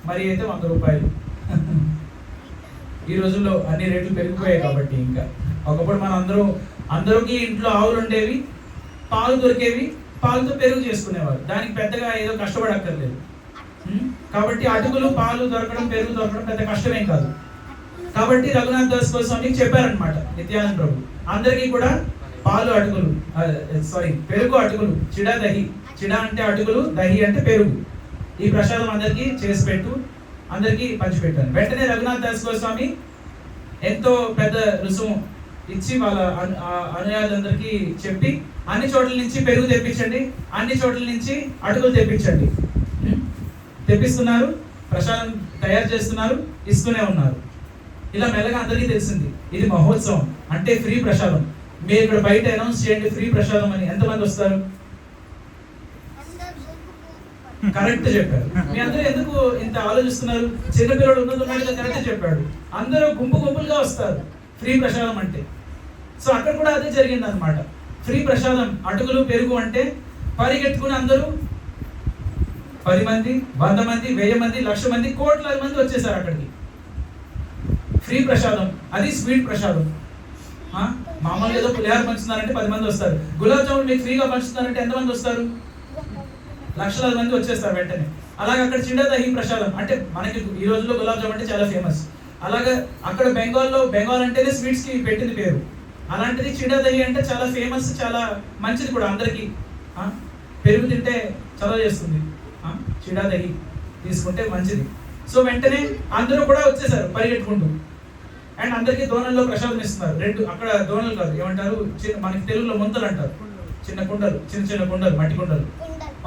Speaker 1: మరి అయితే 100 రూపాయలు. ఈ రోజుల్లో అన్ని రేట్లు పెరిగిపోయాయి కాబట్టి. ఇంకా ఒకప్పుడు మన అందరికీ ఇంట్లో ఆవులు ఉండేవి, పాలు దొరికేవి, పాలతో పెరుగు చేసుకునేవారు. దానికి పెద్దగా ఏదో కష్టపడక్కర్లేదు. కాబట్టి అటుకులు, పాలు దొరకడం, పెరుగు దొరకడం పెద్ద కష్టమేం కాదు. కాబట్టి రఘునాథ్ దాస్ గోస్వామికి చెప్పారనమాట నిత్యానంద ప్రభు, అందరికీ కూడా పాలు అటుకులు పెరుగు అటుకులు, చిడా దహి, చిడా అంటే అటుకులు, దహి అంటే పెరుగు, ఈ ప్రసాదం అందరికీ చేసి పెట్టు, అందరికీ పంచిపెట్టాను. వెంటనే రఘునాథ్ దాస్ గోస్వామి ఎంతో పెద్ద రుసుము ఇచ్చి వాళ్ళ అనుయాయులందరికీ చెప్పి, అన్ని చోట్ల నుంచి పెరుగు తెప్పించండి, అన్ని చోట్ల నుంచి అటుకులు తెప్పించండి. తెప్పిస్తున్నారు, ప్రసాదం తయారు చేస్తున్నారు, ఇస్తూనే ఉన్నారు. ఇలా మెల్లగా అందరికీ తెలిసింది ఇది మహోత్సవం అంటే ఫ్రీ ప్రసాదం. మీరు ఇక్కడ బయట అనౌన్స్ చేయండి ఫ్రీ ప్రసాదం అని, ఎంతమంది వస్తారు? కరెక్ట్ చెప్పారు. మీ అందరూ ఎందుకు ఇంత ఆలోచిస్తున్నారు? చిన్నపిల్లడు ఉన్నది కరెక్ట్ చెప్పాడు. అందరూ గుంపులుగా వస్తారు ఫ్రీ ప్రసాదం అంటే. సో అక్కడ కూడా అదే జరిగింది అనమాట. ఫ్రీ ప్రసాదం అటుకులు పెరుగు అంటే పరిగెత్తుకుని అందరూ 10 మంది, 100 మంది, 1000 మంది, 1,00,000 మంది, కోట్లాది మంది వచ్చేసారు అక్కడికి. ఫ్రీ ప్రసాదం, అది స్వీట్ ప్రసాదం. మామూలుగా ఏదో పులిహార పంచుతున్నారంటే 10 మంది వస్తారు. గులాబ్ జామున్ మీకు ఫ్రీగా పంచుతున్నారంటే ఎంతమంది వస్తారు? లక్షలాది మంది వచ్చేస్తారు వెంటనే. అలాగే అక్కడ చిడా దహి ప్రసాదం అంటే మనకి ఈ రోజుల్లో గులాబ్ జామున్ అంటే చాలా ఫేమస్. అలాగే అక్కడ బెంగాల్ అంటేనే స్వీట్స్ కి పెట్టింది పేరు. అలాంటిది చిడా దహి అంటే చాలా ఫేమస్, చాలా మంచిది కూడా అందరికి. పెరుగు తింటే చలవ చేస్తుంది, చిడా దహి తీసుకుంటే మంచిది. సో వెంటనే అందరూ కూడా వచ్చేసారు పరిగెట్టుకుంటూ. అండ్ అందరికీ దోణల్లో ప్రసాదం ఇస్తున్నారు. 2 అక్కడ దోణలు కాదు, ఏమంటారు మనకి తెలుగులో ముంతలు అంటారు, చిన్న కుండలు, మట్టి కుండలు.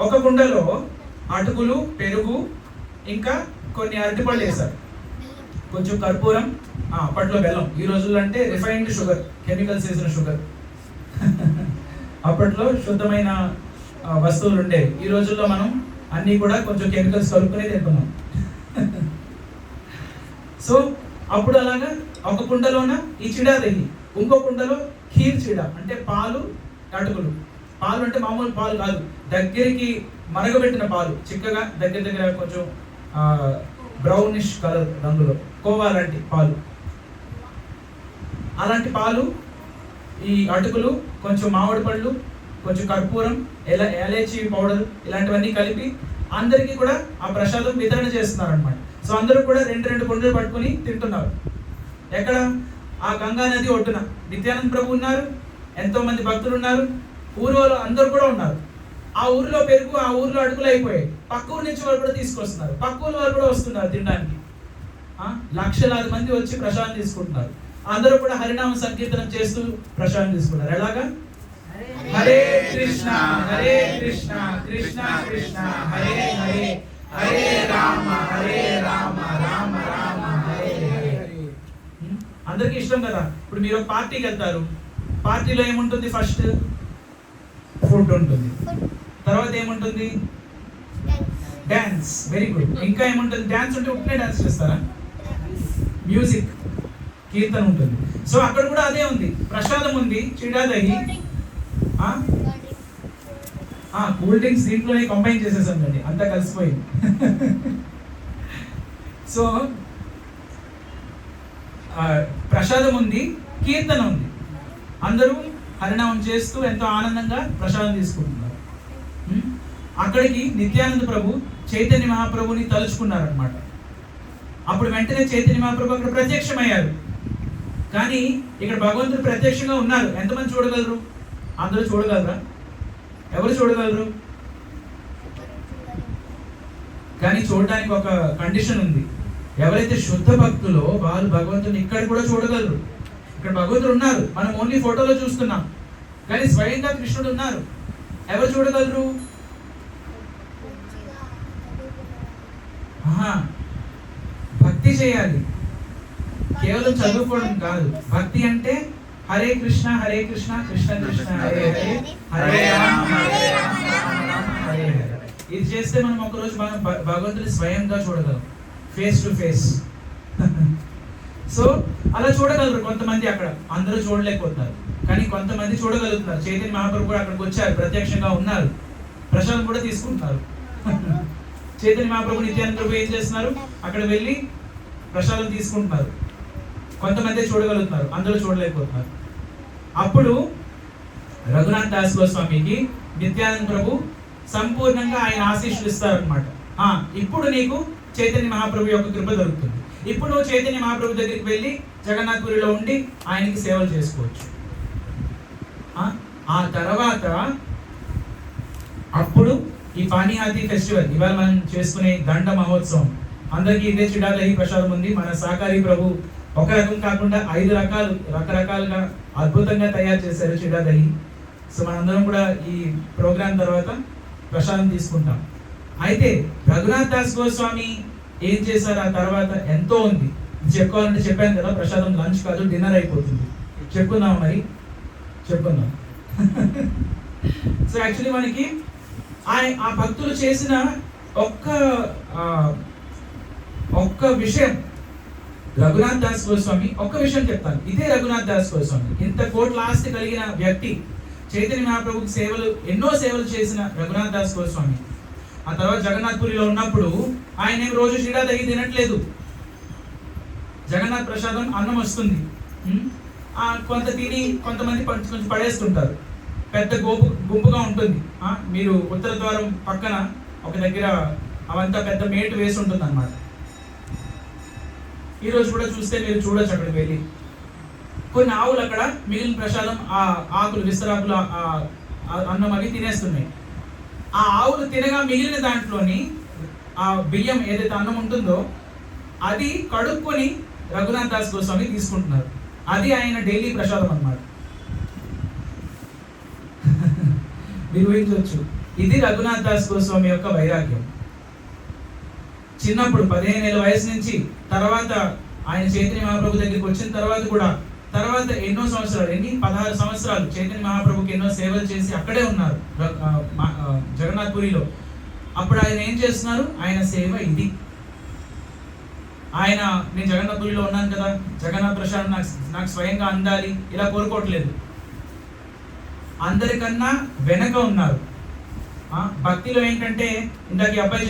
Speaker 1: ఒక కుండలో అటుకులు, పెరుగు, ఇంకా కొన్ని అరటిపళ్ళు వేశారు, కొంచెం కర్పూరం, అప్పట్లో బెల్లం. ఈ రోజుల్లో అంటే రిఫైన్డ్ షుగర్, కెమికల్స్ వేసిన షుగర్. అప్పట్లో శుద్ధమైన వస్తువులు ఉండేవి. ఈ రోజుల్లో మనం అన్నీ కూడా కొంచెం కెమికల్స్ కలుపుకునే తింటున్నాం. సో అప్పుడు అలాగా ఒక కుండలోన ఈ చిడా దహి, ఇంకో కుండలో ఖీర్ చిడా అంటే పాలు అటుకులు. పాలు అంటే మామూలు పాలు కాదు, దగ్గరికి మరగబెట్టిన పాలు, చిక్కగా దగ్గర కొంచెం బ్రౌనిష్ కలర్ రంగులో కోవా లాంటి పాలు. అలాంటి పాలు, ఈ అటుకులు, కొంచెం మామిడి పళ్ళు, కొంచెం కర్పూరం, ఎలాచీ పౌడర్, ఇలాంటివన్నీ కలిపి అందరికీ కూడా ఆ ప్రసాదం వితరణ చేస్తున్నారు అనమాట. సో అందరూ కూడా 2 కుండలు పట్టుకుని తింటున్నారు. ఎక్కడ? ఆ గంగా నది ఒడ్డున నిత్యానంద ప్రభు ఉన్నారు, ఎంతో మంది భక్తులు ఉన్నారు, ఊరు వాళ్ళు అందరూ కూడా ఉన్నారు. ఆ ఊరిలో పెరుగు, ఆ ఊరిలో అటుకులు అయిపోయాయి. పక్క ఊరు నుంచి వాళ్ళు కూడా తీసుకొస్తున్నారు, పక్క ఊరు వాళ్ళు కూడా వస్తున్నారు తినడానికి. లక్షలాది మంది వచ్చి ప్రసాదం తీసుకుంటున్నారు. అందరూ కూడా హరినామ సంకీర్తనం చేస్తూ ప్రసాదం తీసుకుంటారు. ఎలాగా? హరే కృష్ణ కృష్ణ కృష్ణ హరే హరే, హరే రామ రామ రామ హరే హరే. అందరికీ ఇష్టం కదా. ఇప్పుడు మీరు ఒక పార్టీకి వెళ్తారు, పార్టీలో ఏముంటుంది? ఫస్ట్ ఫుడ్ ఉంటుంది, తర్వాత ఏముంటుంది? డాన్స్. Very good. ఇంకా ఏముంటుంది? డాన్స్ ఉంటే ఉట్నే డాన్స్ చేస్తారా? మ్యూజిక్, కీర్తన ఉంటుంది. సో అక్కడ కూడా అదే ఉంది, ప్రసాదం ఉంది, చిడా దహి, కూల్ డ్రింక్స్ దీంట్లోనే కంబైన్ చేసేసానండి, అంతా కలిసిపోయింది. సో ప్రసాదం ఉంది, కీర్తన ఉంది, అందరూ హరినామం చేస్తూ ఎంతో ఆనందంగా ప్రసాదం తీసుకుంటున్నారు. అక్కడికి నిత్యానంద ప్రభు చైతన్య మహాప్రభుని తలుచుకున్నారనమాట. అప్పుడు వెంటనే చైతన్య మహాప్రభు అక్కడ ప్రత్యక్షమయ్యారు. కానీ ఇక్కడ భగవంతుడు ప్రత్యక్షంగా ఉన్నారు. ఎంతమంది చూడగలరు? అందరూ చూడగలరా? ఎవరు చూడగలరు? కానీ చూడడానికి ఒక కండిషన్ ఉంది. ఎవరైతే శుద్ధ భక్తులో వాళ్ళు భగవంతుని ఇక్కడ కూడా చూడగలరు. ఇక్కడ భగవంతుడు ఉన్నారు, మనం ఓన్లీ ఫోటోలో చూస్తున్నాం, కానీ స్వయంగా కృష్ణుడు ఉన్నారు. ఎవరు చూడగలరు? భక్తి చేయాలి, కేవలం చదువుకోవడం కాదు. భక్తి అంటే హరే కృష్ణ కృష్ణ కృష్ణ హరే హరే, హరే రామ హరే హరే. ఇది చేస్తే మనం ఒకరోజు మనం భగవంతుని స్వయంగా చూడగలం, ఫేస్ టు ఫేస్. సో అలా చూడగలరు కొంతమంది, అక్కడ అందరూ చూడలేకపోతున్నారు, కానీ కొంతమంది చూడగలుగుతున్నారు. చైతన్య మహాప్రభు కూడా అక్కడికి వచ్చారు, ప్రత్యక్షంగా ఉన్నారు, ప్రసాదం కూడా తీసుకుంటున్నారు. చైతన్య మహాప్రభు నిత్యానంద ప్రభు ఏం చేస్తున్నారు, అక్కడ వెళ్ళి ప్రసాదం తీసుకుంటున్నారు. కొంతమంది చూడగలుగుతున్నారు, అందరూ చూడలేకపోతున్నారు. అప్పుడు రఘునాథ్ దాస్ గోస్వామికి నిత్యానంద ప్రభు సంపూర్ణంగా ఆయన ఆశీస్సులు ఇస్తారనమాట. ఇప్పుడు నీకు చైతన్య మహాప్రభు యొక్క కృప దొరుకుతుంది. ఇప్పుడు నువ్వు చైతన్య మహాప్రభు దగ్గరికి వెళ్ళి జగన్నాథ్పురిలో ఉండి ఆయనకి సేవలు చేసుకోవచ్చు. ఆ తర్వాత అప్పుడు ఈ పానీహాతి ఫెస్టివల్, ఇవాళ మనం చేసుకునే దండ మహోత్సవం, అందరికీ ఇదే చిడాదహి ప్రసాదం ఉంది. మన సాకారి ప్రభు ఒక రకం కాకుండా 5 రకరకాలుగా అద్భుతంగా తయారు చేశారు చిడాదహి. సో మనందరం కూడా ఈ ప్రోగ్రాం తర్వాత ప్రసాదం తీసుకుంటాం. అయితే రఘునాథ్ దాస్ గోస్వామి ఏం చేశారు ఆ తర్వాత ఎంతో ఉంది చెప్పుకోవాలంటే. చెప్పాను కదా, ప్రసాదం లంచ్ కాదు డిన్నర్ అయిపోతుంది. చెప్పుకుందాం, మరి చెప్పుకుందాం. సో యాక్చువల్లీ మనకి ఆ భక్తులు చేసిన ఒక్క విషయం, రఘునాథ్ దాస్ గోస్వామి ఒక్క విషయం చెప్తాను. ఇదే రఘునాథ్ దాస్ గోస్వామి, ఇంత కోట్ల ఆస్తి కలిగిన వ్యక్తి, చైతన్య మహాప్రభుకి ఎన్నో సేవలు చేసిన రఘునాథ్ దాస్ గోస్వామి ఆ తర్వాత జగన్నాథ్పురిలో ఉన్నప్పుడు ఆయన ఏం రోజు షిడా దహి తినట్లేదు. జగన్నాథ్ ప్రసాదం అన్నం వస్తుంది, కొంత తిని కొంతమంది కొంచెం పడేస్తుంటారు. పెద్ద గుంపుగా ఉంటుంది. మీరు ఉత్తర ద్వారం పక్కన ఒక దగ్గర అవంతా పెద్ద మేటు వేసి ఉంటుంది అన్నమాట. ఈరోజు కూడా చూస్తే మీరు చూడొచ్చు, అక్కడికి వెళ్ళి కొన్ని ఆవులు అక్కడ మిగిలిన ప్రసాదం, ఆ ఆకులు, విస్తరాకులు, అన్నం అవి తినేస్తున్నాయి. ఆ ఆవులు తినగా మిగిలిన దాంట్లోని ఆ బియ్యం ఏదైతే అన్నం ఉంటుందో అది కడుక్కొని రఘునాథ్ దాస్ గోస్వామి తీసుకుంటున్నారు. అది ఆయన డైలీ ప్రసాదం అన్నమాట. మీరు ఊహించవచ్చు, ఇది రఘునాథ్ దాస్ గోస్వామి యొక్క వైరాగ్యం. చిన్నప్పుడు 15 ఏళ్ళ వయసు నుంచి తర్వాత ఆయన చైతన్య మహాప్రభు దగ్గరికి వచ్చిన తర్వాత ఎన్నో సంవత్సరాలు, 16 సంవత్సరాలు చైతన్య మహాప్రభుకి ఎన్నో సేవలు చేసి అక్కడే ఉన్నారు జగన్నాథ్పురిలో. అప్పుడు ఆయన ఏం చేస్తున్నారు, ఆయన సేవ ఇది. ఆయన నేను జగన్నాథ్పురిలో ఉన్నాను కదా, జగన్నాథ్ ప్రసాదం నాకు స్వయంగా అందాలి ఇలా కోరుకోవట్లేదు. అందరికన్నా వెనక ఉన్నారు. భక్తిలో ఏంటంటే ఇందాక ఈ అబ్బాయి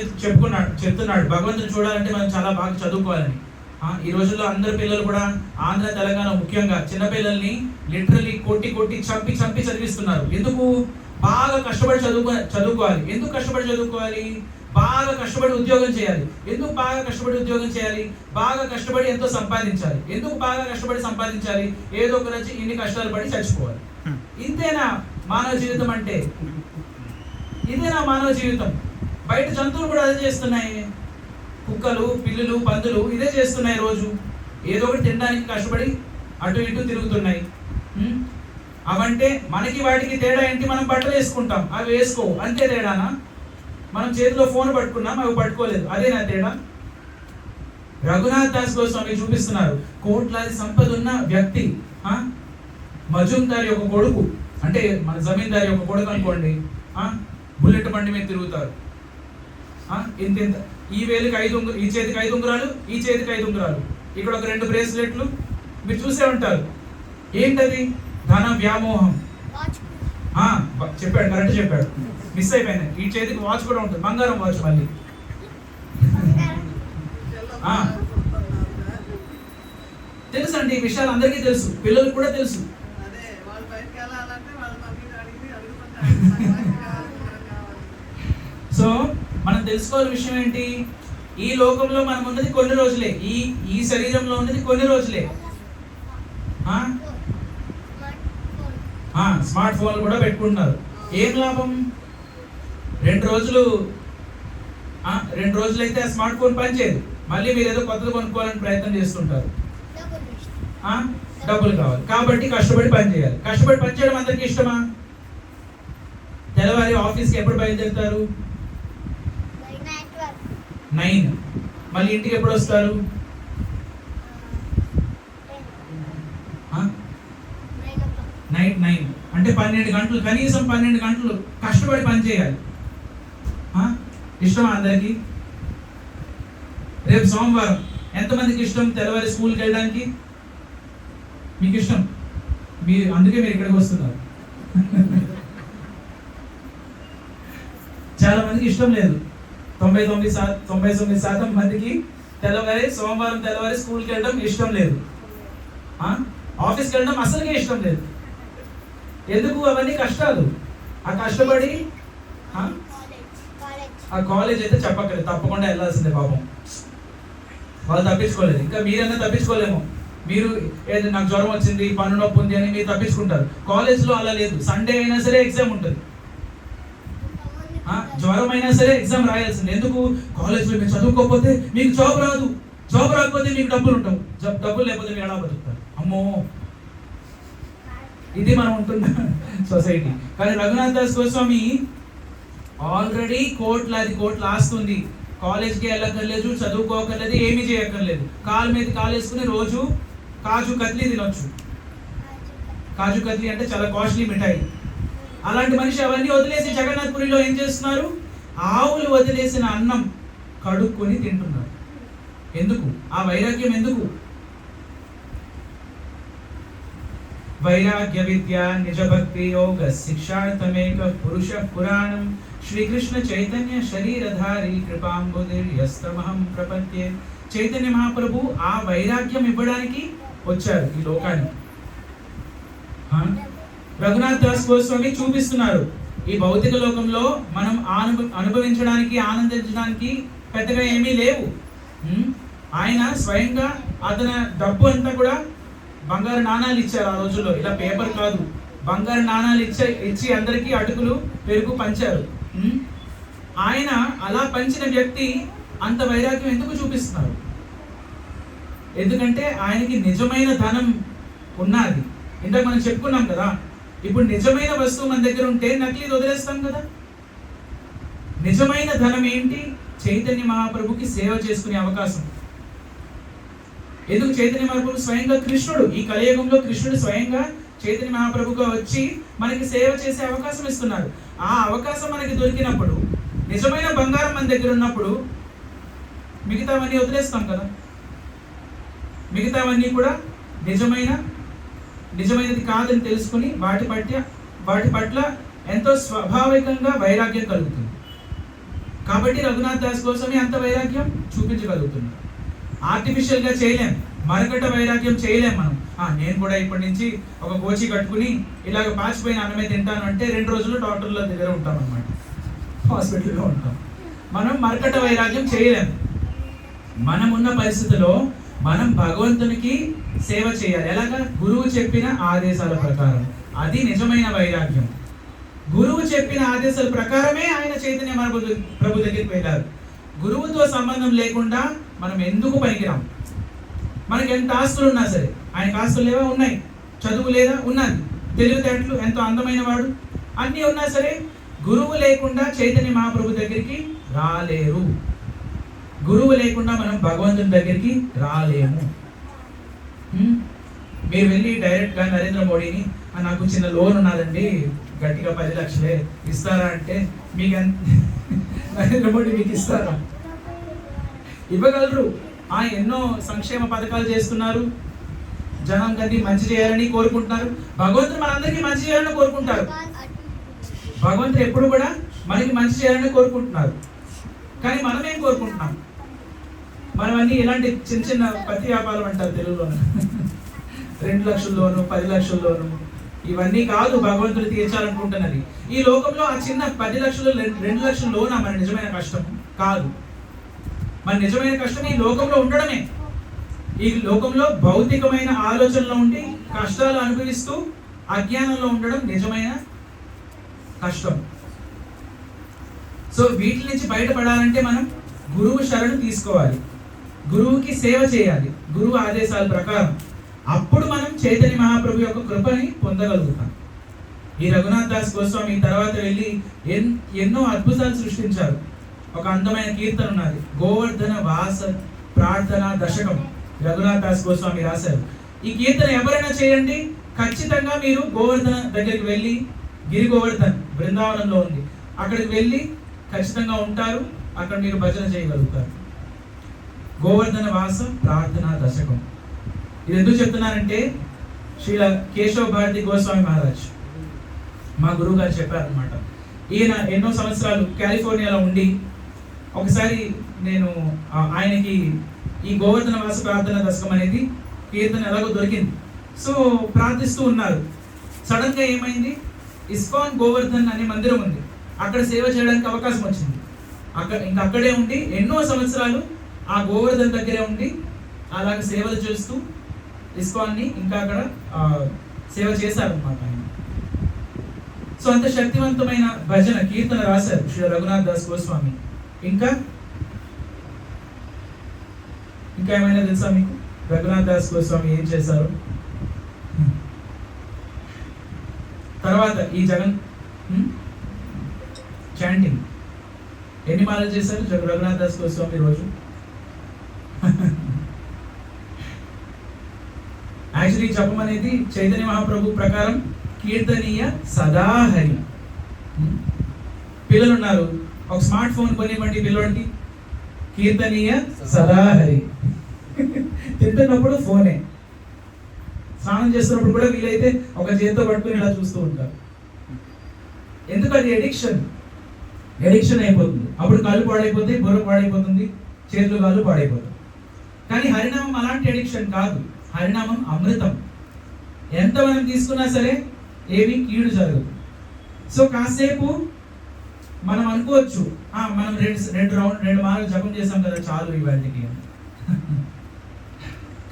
Speaker 1: చెప్తున్నాడు భగవంతుని చూడాలంటే మనం చాలా బాగా చదువుకోవాలని. ఈ రోజుల్లో అందరు పిల్లలు కూడా ఆంధ్ర తెలంగాణ ముఖ్యంగా చిన్నపిల్లల్ని లిటరలీ కొట్టి చంపి చదివిస్తున్నారు. ఎందుకు? బాగా కష్టపడి చదువుకోవాలి. ఎందుకు కష్టపడి చదువుకోవాలి? బాగా కష్టపడి ఉద్యోగం చేయాలి. ఎందుకు బాగా కష్టపడి ఉద్యోగం చేయాలి? బాగా కష్టపడి ఎంతో సంపాదించాలి. ఎందుకు బాగా కష్టపడి సంపాదించాలి? ఏదో ఒక రోజు ఇన్ని కష్టాలు పడి చచ్చిపోవాలి. ఇంతేనా మానవ జీవితం అంటే? ఇదేనా మానవ జీవితం? బయట జంతువులు కూడా అదే చేస్తున్నాయి. కుక్కలు, పిల్లులు, పందులు ఇదే చేస్తున్నాయి. రోజు ఏదో ఒకటి తినడానికి కష్టపడి అటు ఇటు తిరుగుతున్నాయి. అవంటే మనకి వాటికి తేడా ఏంటి? మనం బట్టలు వేసుకుంటాం, అవి వేసుకోవు, అంతే తేడానా? మనం చేతిలో ఫోన్ పట్టుకున్నాం, అవి పట్టుకోలేదు, అదేనా తేడా? రఘునాథ్ దాస్ గోస్వామి చూపిస్తున్నారు, కోట్లాది సంపద ఉన్న వ్యక్తి, మజుందార్ యొక్క కొడుకు, అంటే మన జమీందార్ యొక్క కొడుకు అనుకోండి, బుల్లెట్ బండి మీద తిరుగుతారు. ఇంత ఈ వేలికి 5 ఉంగరాలు, ఈ చేతికి 5 ఉంగరాలు, ఈ చేతికి 5 ఉంగరాలు, ఇక్కడ ఒక 2 బ్రేస్లెట్లు, మీరు చూసే ఉంటారు. ఏంటది? ధన వ్యామోహం. చెప్పాడు, కరెక్ట్ చెప్పాడు, మిస్ అయిపోయినా. ఈ చేతికి వాచ్ కూడా ఉంటుంది, బంగారం వాచ్. మళ్ళీ తెలుసు అండి, ఈ విషయాలు అందరికీ తెలుసు, పిల్లలకు కూడా తెలుసు. సో మనం తెలుసుకోవాల్సిన విషయం ఏంటి? ఈ లోకంలో మనం ఉన్నది కొన్ని రోజులే, ఈ శరీరంలో ఉన్నది కొన్ని రోజులే. స్మార్ట్ ఫోన్లు కూడా పెట్టుకుంటున్నారు. ఏం లాభం? 2 రోజులు అయితే ఆ స్మార్ట్ ఫోన్ పనిచేయదు. మళ్ళీ మీరు ఏదో కొత్తది కొనుక్కోవాలని ప్రయత్నం చేస్తుంటారు. డబ్బులు కావాలి కాబట్టి కష్టపడి పని చేయాలి. కష్టపడి పని చేయడం అందరికీ ఇష్టమా? తెల్లవారి ఆఫీస్కి ఎప్పుడు బయలుదేరుతారు? 9. మళ్ళీ ఇంటికి ఎప్పుడు వస్తారు? 9. అంటే 12 గంటలు, కనీసం 12 గంటలు కష్టపడి పని చేయాలి. ఇష్టమా అందరికి? రేపు సోమవారం, ఎంతమందికి ఇష్టం తెల్లవారి స్కూల్కి వెళ్ళడానికి? మీకు ఇష్టం, అందుకే మీరు ఇక్కడికి వస్తున్నారు. చాలా మందికి ఇష్టం లేదు. 99% మందికి సోమవారం తెల్లవారి స్కూల్కి వెళ్ళడం ఇష్టం లేదు, ఆఫీస్కి వెళ్ళడం అసలుకే ఇష్టం లేదు. ఎందుకు? అవన్నీ కష్టాలు. ఆ కష్టపడి ఆ కాలేజ్ అయితే చెప్పక్కర్లేదు, తప్పకుండా వెళ్ళాల్సిందే. పాపం వాళ్ళు తప్పించుకోలేదు, ఇంకా మీరన్నా తప్పించుకోలేము. మీరు ఏదో నాకు జ్వరం వచ్చింది, పన్ను నొప్పి ఉంది అని మీరు తప్పించుకుంటారు. కాలేజ్లో అలా లేదు. సండే అయినా సరే ఎగ్జామ్ ఉంటుంది, జ్వరం అయినా సరే ఎగ్జామ్ రాయాల్సింది. ఎందుకు? కాలేజ్లో మీరు చదువుకోకపోతే మీకు జాబ్ రాదు, జాబ్ రాకపోతే మీకు డబ్బులు ఉంటావు, డబ్బులు లేకపోతే మీరు ఎలా బతుకుతారు? అమ్మో, ఇది మనం ఉంటున్న సొసైటీ. కానీ రఘునాథ్ దాస్ గోస్వామి ఆల్రెడీ కోట్ల ఆస్తుంది. కాలేజ్కి వెళ్ళక్కర్లేదు, చదువుకోకర్లేదు, ఏమీ చేయక్కర్లేదు. కాలు మీద కాలు వేసుకుని రోజు కాజు కత్లీ తినొచ్చు. కాజు కత్లీ అంటే చాలా కాస్ట్లీ మిఠాయి. అలాంటి మనిషి అవన్నీ వదిలేసి జగన్నాథ్పురిలో ఏం చేస్తున్నారు? ఆవులు వదిలేసిన అన్నం కడుక్కొని తింటున్నారు. ఎందుకు? ఆ వైరాగ్యం ఎందుకు? వైరాగ్య విద్య నిజ భక్తి యోగ శిక్షార్థమేక పురుష పురాణం శ్రీకృష్ణ చైతన్య శరీరధారి కృపాంబుదిర్యస్తమహం ప్రపద్యే. చైతన్య మహాప్రభు ఆ వైరాగ్యం ఇవ్వడానికి వచ్చారు ఈ లోకాన్ని. రఘునాథ్ దాస్ గోస్వామి చూపిస్తున్నారు, ఈ భౌతిక లోకంలో మనం అనుభవించడానికి, ఆనందించడానికి పెద్దగా ఏమీ లేవు. ఆయన స్వయంగా అతని డబ్బు అంతా కూడా బంగారు నాణాలు ఇచ్చారు. ఆ రోజుల్లో ఇలా పేపర్ కాదు, బంగారు నాణాలు ఇచ్చి అందరికీ అటుకులు పెరుగు పంచారు. ఆయన అలా పంచిన వ్యక్తి అంత వైరాగ్యం ఎందుకు చూపిస్తున్నారు? ఎందుకంటే ఆయనకి నిజమైన ధనం ఉన్నది. ఇందాక మనం చెప్పుకున్నాం కదా, ఇప్పుడు నిజమైన వస్తువు మన దగ్గర ఉంటే నకిలీది వదిలేస్తాం కదా. నిజమైన ధనం ఏంటి? చైతన్య మహాప్రభుకి సేవ చేసుకునే అవకాశం. ఎందుకు? చైతన్య మహాప్రభు స్వయంగా కృష్ణుడు, ఈ కలియుగంలో కృష్ణుడు స్వయంగా చైతన్య మహాప్రభుగా వచ్చి మనకి సేవ చేసే అవకాశం ఇస్తున్నారు. ఆ అవకాశం మనకి దొరికినప్పుడు, నిజమైన బంగారం మన దగ్గర ఉన్నప్పుడు మిగతావన్నీ వదిలేస్తాం కదా. మిగతావన్నీ కూడా నిజమైనది కాదని తెలుసుకుని వాటి పట్ల ఎంతో స్వాభావికంగా వైరాగ్యం కలుగుతుంది. కాబట్టి రఘునాథ్ దాస్ కోసమే అంత వైరాగ్యం చూపించగలుగుతున్నారు. ఆర్టిఫిషియల్గా చేయలేం, మరకట వైరాగ్యం చేయలేం మనం. నేను కూడా ఇప్పటి నుంచి ఒక గోచి కట్టుకుని ఇలాగ పాచిపోయిన అన్నమే తింటాను అంటే 2 రోజులు డాక్టర్ల దగ్గర ఉంటాం అన్నమాట, హాస్పిటల్లో ఉంటాం. మనం మరకట వైరాగ్యం చేయలేం. మనం ఉన్న పరిస్థితిలో మనం భగవంతునికి సేవ చేయాలి. ఎలాగా? గురువు చెప్పిన ఆదేశాల ప్రకారం. అది నిజమైన వైరాగ్యం. గురువు చెప్పిన ఆదేశాల ప్రకారమే ఆయన చైతన్య ప్రభు దగ్గరికి వెళ్ళారు. గురువుతో సంబంధం లేకుండా మనం ఎందుకు పనికిరాం? మనకి ఎంత ఆస్తులు ఉన్నా సరే, ఆయనకు ఆస్తులు లేవా? ఉన్నాయి. చదువు లేదా? ఉన్నది. తెలివితేటలు, ఎంతో అందమైన వాడు, అన్నీ ఉన్నా సరే గురువు లేకుండా చైతన్య మహాప్రభు దగ్గరికి రాలేరు. గురువు లేకుండా మనం భగవంతుని దగ్గరికి రాలేము. మీరు వెళ్ళి డైరెక్ట్గా నరేంద్ర మోడీని నాకు చిన్న లోన్ ఉన్నదండి, గట్టిగా 10 లక్షలే ఇస్తారా అంటే మీకు నరేంద్ర మోడీ మీకు ఇస్తారా? ఇవ్వగలరు. ఎన్నో సంక్షేమ పథకాలు చేస్తున్నారు, జనానికి మంచి చేయాలని కోరుకుంటున్నారు. భగవంతుడు మనందరికీ మంచి చేయాలని కోరుకుంటారు. భగవంతుడు ఎప్పుడు కూడా మనకి మంచి చేయాలని కోరుకుంటున్నారు. కానీ మనం ఏం కోరుకుంటున్నాం? మనం అన్ని ఇలాంటి చిన్న పత్తి వ్యాపారం అంటారు తెలుగులో, 2 లక్షల్లోను 10 లక్షల్లోను, ఇవన్నీ కాదు భగవంతుడు తీర్చాలనుకుంటున్నది. ఈ లోకంలో ఆ చిన్న 10 లక్షలు 2 లక్షల లోనా మన నిజమైన కష్టం? కాదు. మన నిజమైన కష్టం ఈ లోకంలో ఉండడమే. ఈ లోకంలో భౌతికమైన ఆలోచనలో ఉండి కష్టాలు అనుభవిస్తూ అజ్ఞానంలో ఉండడం నిజమైన కష్టం. సో వీటి నుంచి బయటపడాలంటే మనం గురువు శరణు తీసుకోవాలి, గురువుకి సేవ చేయాలి, గురువు ఆదేశాల ప్రకారం. అప్పుడు మనం చైతన్య మహాప్రభు యొక్క కృపని పొందగలుగుతాం. ఈ రఘునాథ్ దాస్ గోస్వామి తర్వాత వెళ్ళి ఎన్నో అద్భుతాలు సృష్టించారు. ఒక అందమైన కీర్తన ఉన్నది, గోవర్ధన వాస ప్రార్థన దశకం. రఘునాథ్ దాస్ గోస్వామి రాశారు. ఈ కీర్తన ఎవరైనా చేయండి, ఖచ్చితంగా మీరు గోవర్ధన దగ్గరికి వెళ్ళి, గిరి గోవర్ధన్ బృందావనంలో ఉంది, అక్కడికి వెళ్ళి ఖచ్చితంగా ఉంటారు. అక్కడ మీరు భజన చేయగలుగుతారు. గోవర్ధన వాస ప్రార్థన దశకం. ఇది ఎందుకు చెప్తున్నానంటే శ్రీల కేశవ భారతి గోస్వామి మహారాజ్ మా గురువు గారు చెప్పారనమాట. ఈయన ఎన్నో సంవత్సరాలు కాలిఫోర్నియాలో ఉండి ఒకసారి నేను ఆయనకి ఈ గోవర్ధన వాస ప్రార్థన దశకం అనేది కీర్తన ఎలాగో దొరికింది. సో ప్రార్థిస్తూ ఉన్నారు. సడన్గా ఏమైంది, ఇస్కాన్ గోవర్ధన్ అనే మందిరం ఉంది, అక్కడ సేవ చేయడానికి అవకాశం వచ్చింది. అక్కడే ఉండి ఎన్నో సంవత్సరాలు ఆ గోవర్ధన్ దగ్గరే ఉండి అలాగే సేవలు చేస్తూ ఇస్కాన్ని ఇంకా అక్కడ సేవ చేశారనమాట ఆయన. సో అంత శక్తివంతమైన భజన కీర్తన రాశారు శ్రీ రఘునాథ్ దాస్ గోస్వామి. ఇంకా ఏమైనా తెలుసా మీకు రఘునాథ్ దాస్ గోస్వామి ఏం చేశారు? తర్వాత ఈ జగన్ చాంటింగ్ ఎన్ని మాలలు చేశారు రఘునాథ్ దాస్ గోస్వామి రోజు? యాక్చువల్లీ జపం అనేది చైతన్య మహాప్రభు ప్రకారం కీర్తనీయ సదాహరి. పిల్లలు ఉన్నారు, ఒక స్మార్ట్ ఫోన్ కొనివ్వండి పిల్లవాడికి, కీర్తనీయ సదాహరి. తింటున్నప్పుడు ఫోనే, స్నానం చేస్తున్నప్పుడు కూడా వీలైతే ఒక చేతితో పట్టుకుని ఇలా చూస్తూ ఉంటారు. ఎందుకు? అది ఎడిక్షన్ అయిపోతుంది. అప్పుడు కళ్ళు పాడైపోతాయి, బుర్ర పాడైపోతుంది, చేతులు కాళ్ళు పాడైపోతాయి. కానీ హరినామం అలాంటి ఎడిక్షన్ కాదు. హరినామం అమృతం. ఎంత మనం తీసుకున్నా సరే ఏమీ కీడు జరగదు. సో కాసేపు మనం అనుకోవచ్చు, మనం రెండు మార్లు జపం చేసాం కదా చాలు ఇవాటికి.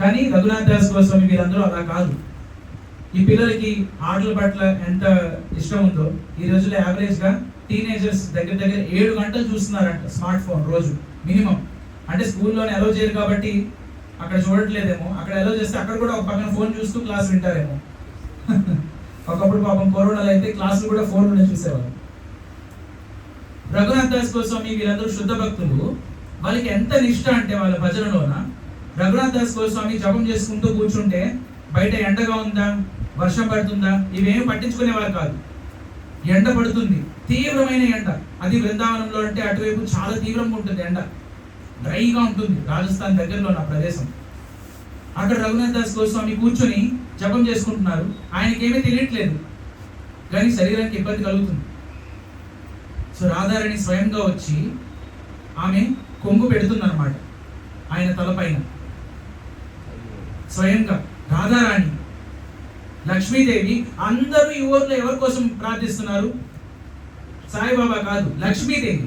Speaker 1: కానీ రఘునాథ్ దాస్ గోస్వామి వీరందరూ అలా కాదు. ఈ పిల్లలకి ఆటల పట్ల ఎంత ఇష్టం ఉందో ఈ రోజుల్లో యావరేజ్గా టీనేజర్స్ దగ్గర 7 గంటలు చూస్తున్నారంట స్మార్ట్ ఫోన్ రోజు మినిమం. అంటే స్కూల్లోనే అలౌ చేయరు కాబట్టి అక్కడ చూడట్లేదేమో, అక్కడ అలౌ చేస్తే అక్కడ కూడా ఒక పక్కన ఫోన్ చూస్తూ క్లాస్ వింటారేమో. ఒకప్పుడు పాపం కరోనాలో అయితే క్లాసులు కూడా ఫోన్లోనే చూసేవారు. రఘునాథ్ దాస్ గోస్వామి వీళ్ళందరూ శుద్ధ భక్తులు. వాళ్ళకి ఎంత నిష్ట అంటే వాళ్ళ భజనలోన రఘునాథ్ దాస్ గోస్వామి జపం చేసుకుంటూ కూర్చుంటే బయట ఎండగా ఉందా, వర్షం పడుతుందా, ఇవేమి పట్టించుకునేవారు కాదు. ఎండ పడుతుంది, తీవ్రమైన ఎండ. అది బృందావనంలో అంటే అటువైపు చాలా తీవ్రంగా ఉంటుంది ఎండ, డ్రైగా ఉంటుంది. రాజస్థాన్ దగ్గరలో నా ప్రదేశం. అక్కడ రఘునాథ్ దాస్ గోస్వామి కూర్చొని జపం చేసుకుంటున్నారు. ఆయనకేమీ తెలియట్లేదు, కానీ శరీరానికి ఇబ్బంది కలుగుతుంది. సో రాధారాణి స్వయంగా వచ్చి ఆమె కొంగు పెడుతుందన్నమాట ఆయన తలపైన. స్వయంగా రాధారాణి, లక్ష్మీదేవి. అందరూ ఈ ఊర్లో ఎవరి కోసం ప్రార్థిస్తున్నారు? సాయిబాబా కాదు, లక్ష్మీదేవి.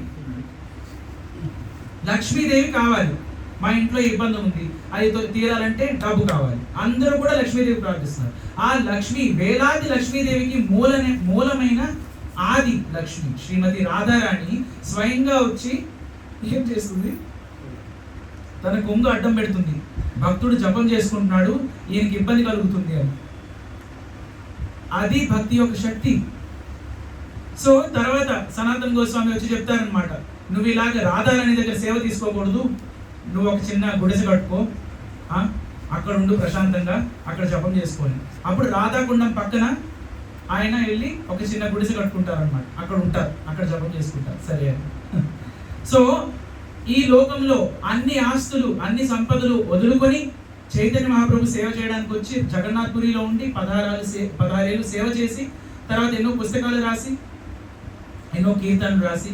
Speaker 1: లక్ష్మీదేవి కావాలి, మా ఇంట్లో ఇబ్బంది ఉంది, అది తీరాలంటే డబ్బు కావాలి. అందరూ కూడా లక్ష్మీదేవి ప్రార్థిస్తున్నారు. ఆ లక్ష్మి, వేలాది లక్ష్మీదేవికి మూలమైన ఆది లక్ష్మి శ్రీమతి రాధారాణి స్వయంగా వచ్చి ఏం చేస్తుంది? తన కొంగు అడ్డం పెడుతుంది. భక్తుడు జపం చేసుకుంటున్నాడు, ఈయనకి ఇబ్బంది కలుగుతుంది అని. అది భక్తి యొక్క శక్తి. సో తర్వాత సనాతన్ గోస్వామి వచ్చి చెప్తారనమాట, నువ్వు ఇలాగ రాధారాణి దగ్గర సేవ తీసుకోకూడదు, నువ్వు ఒక చిన్న గుడిసె కట్టుకో, అక్కడ ఉండు ప్రశాంతంగా, అక్కడ జపం చేసుకోని. అప్పుడు రాధాకుండం పక్కన ఆయన వెళ్ళి ఒక చిన్న గుడిసె కట్టుకుంటారు అనమాట, అక్కడ ఉంటారు, అక్కడ జపం చేసుకుంటారు. సరే. సో ఈ లోకంలో అన్ని ఆస్తులు, అన్ని సంపదలు వదులుకొని చైతన్య మహాప్రభు సేవ చేయడానికి వచ్చి జగన్నాథ్పురిలో ఉండి 16 ఏళ్ళు సేవ చేసి, తర్వాత ఎన్నో పుస్తకాలు రాసి, ఎన్నో కీర్తనలు రాసి,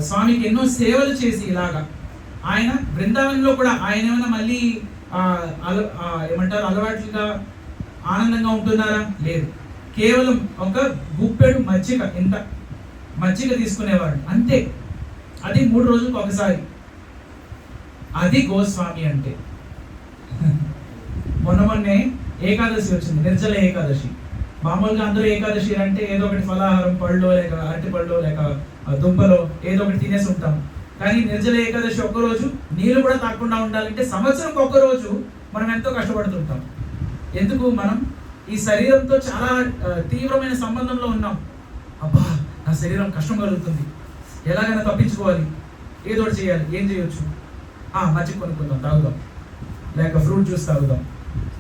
Speaker 1: స్వామికి ఎన్నో సేవలు చేసి, ఇలాగా ఆయన బృందావనంలో కూడా ఆయన ఏమైనా మళ్ళీ ఏమంటారు అలవాట్లుగా ఆనందంగా ఉంటున్నారా? లేదు. కేవలం ఒక గుప్పెడు మజ్జిగ, ఇంత మజ్జిగ తీసుకునేవాడు అంతే. అది 3 రోజులకు ఒకసారి. అది గోస్వామి అంటే. మొన్నే ఏకాదశి వచ్చింది, నిర్జల ఏకాదశి. మామూలుగా అందరూ ఏకాదశి అంటే ఏదో ఒకటి ఫలాహారం, పళ్ళు లేక అరటి పళ్ళు లేక దుంపలో ఏదో ఒకటి తినేసి ఉంటాం. కానీ నిర్జల ఏకాదశి ఒక్కరోజు నీళ్ళు కూడా తాగకుండా ఉండాలంటే సంవత్సరం ఒక్కరోజు మనం ఎంతో కష్టపడుతుంటాం. ఎందుకు? మనం ఈ శరీరంతో చాలా తీవ్రమైన సంబంధంలో ఉన్నాం. అబ్బా, నా శరీరం కష్టం కలుగుతుంది, ఎలాగైనా తప్పించుకోవాలి, ఏదో ఒకటి చేయాలి. ఏం చేయొచ్చు? మజ్జిగ కొనుక్కుందాం, తాగుదాం, లేక ఫ్రూట్ జ్యూస్ తాగుదాం,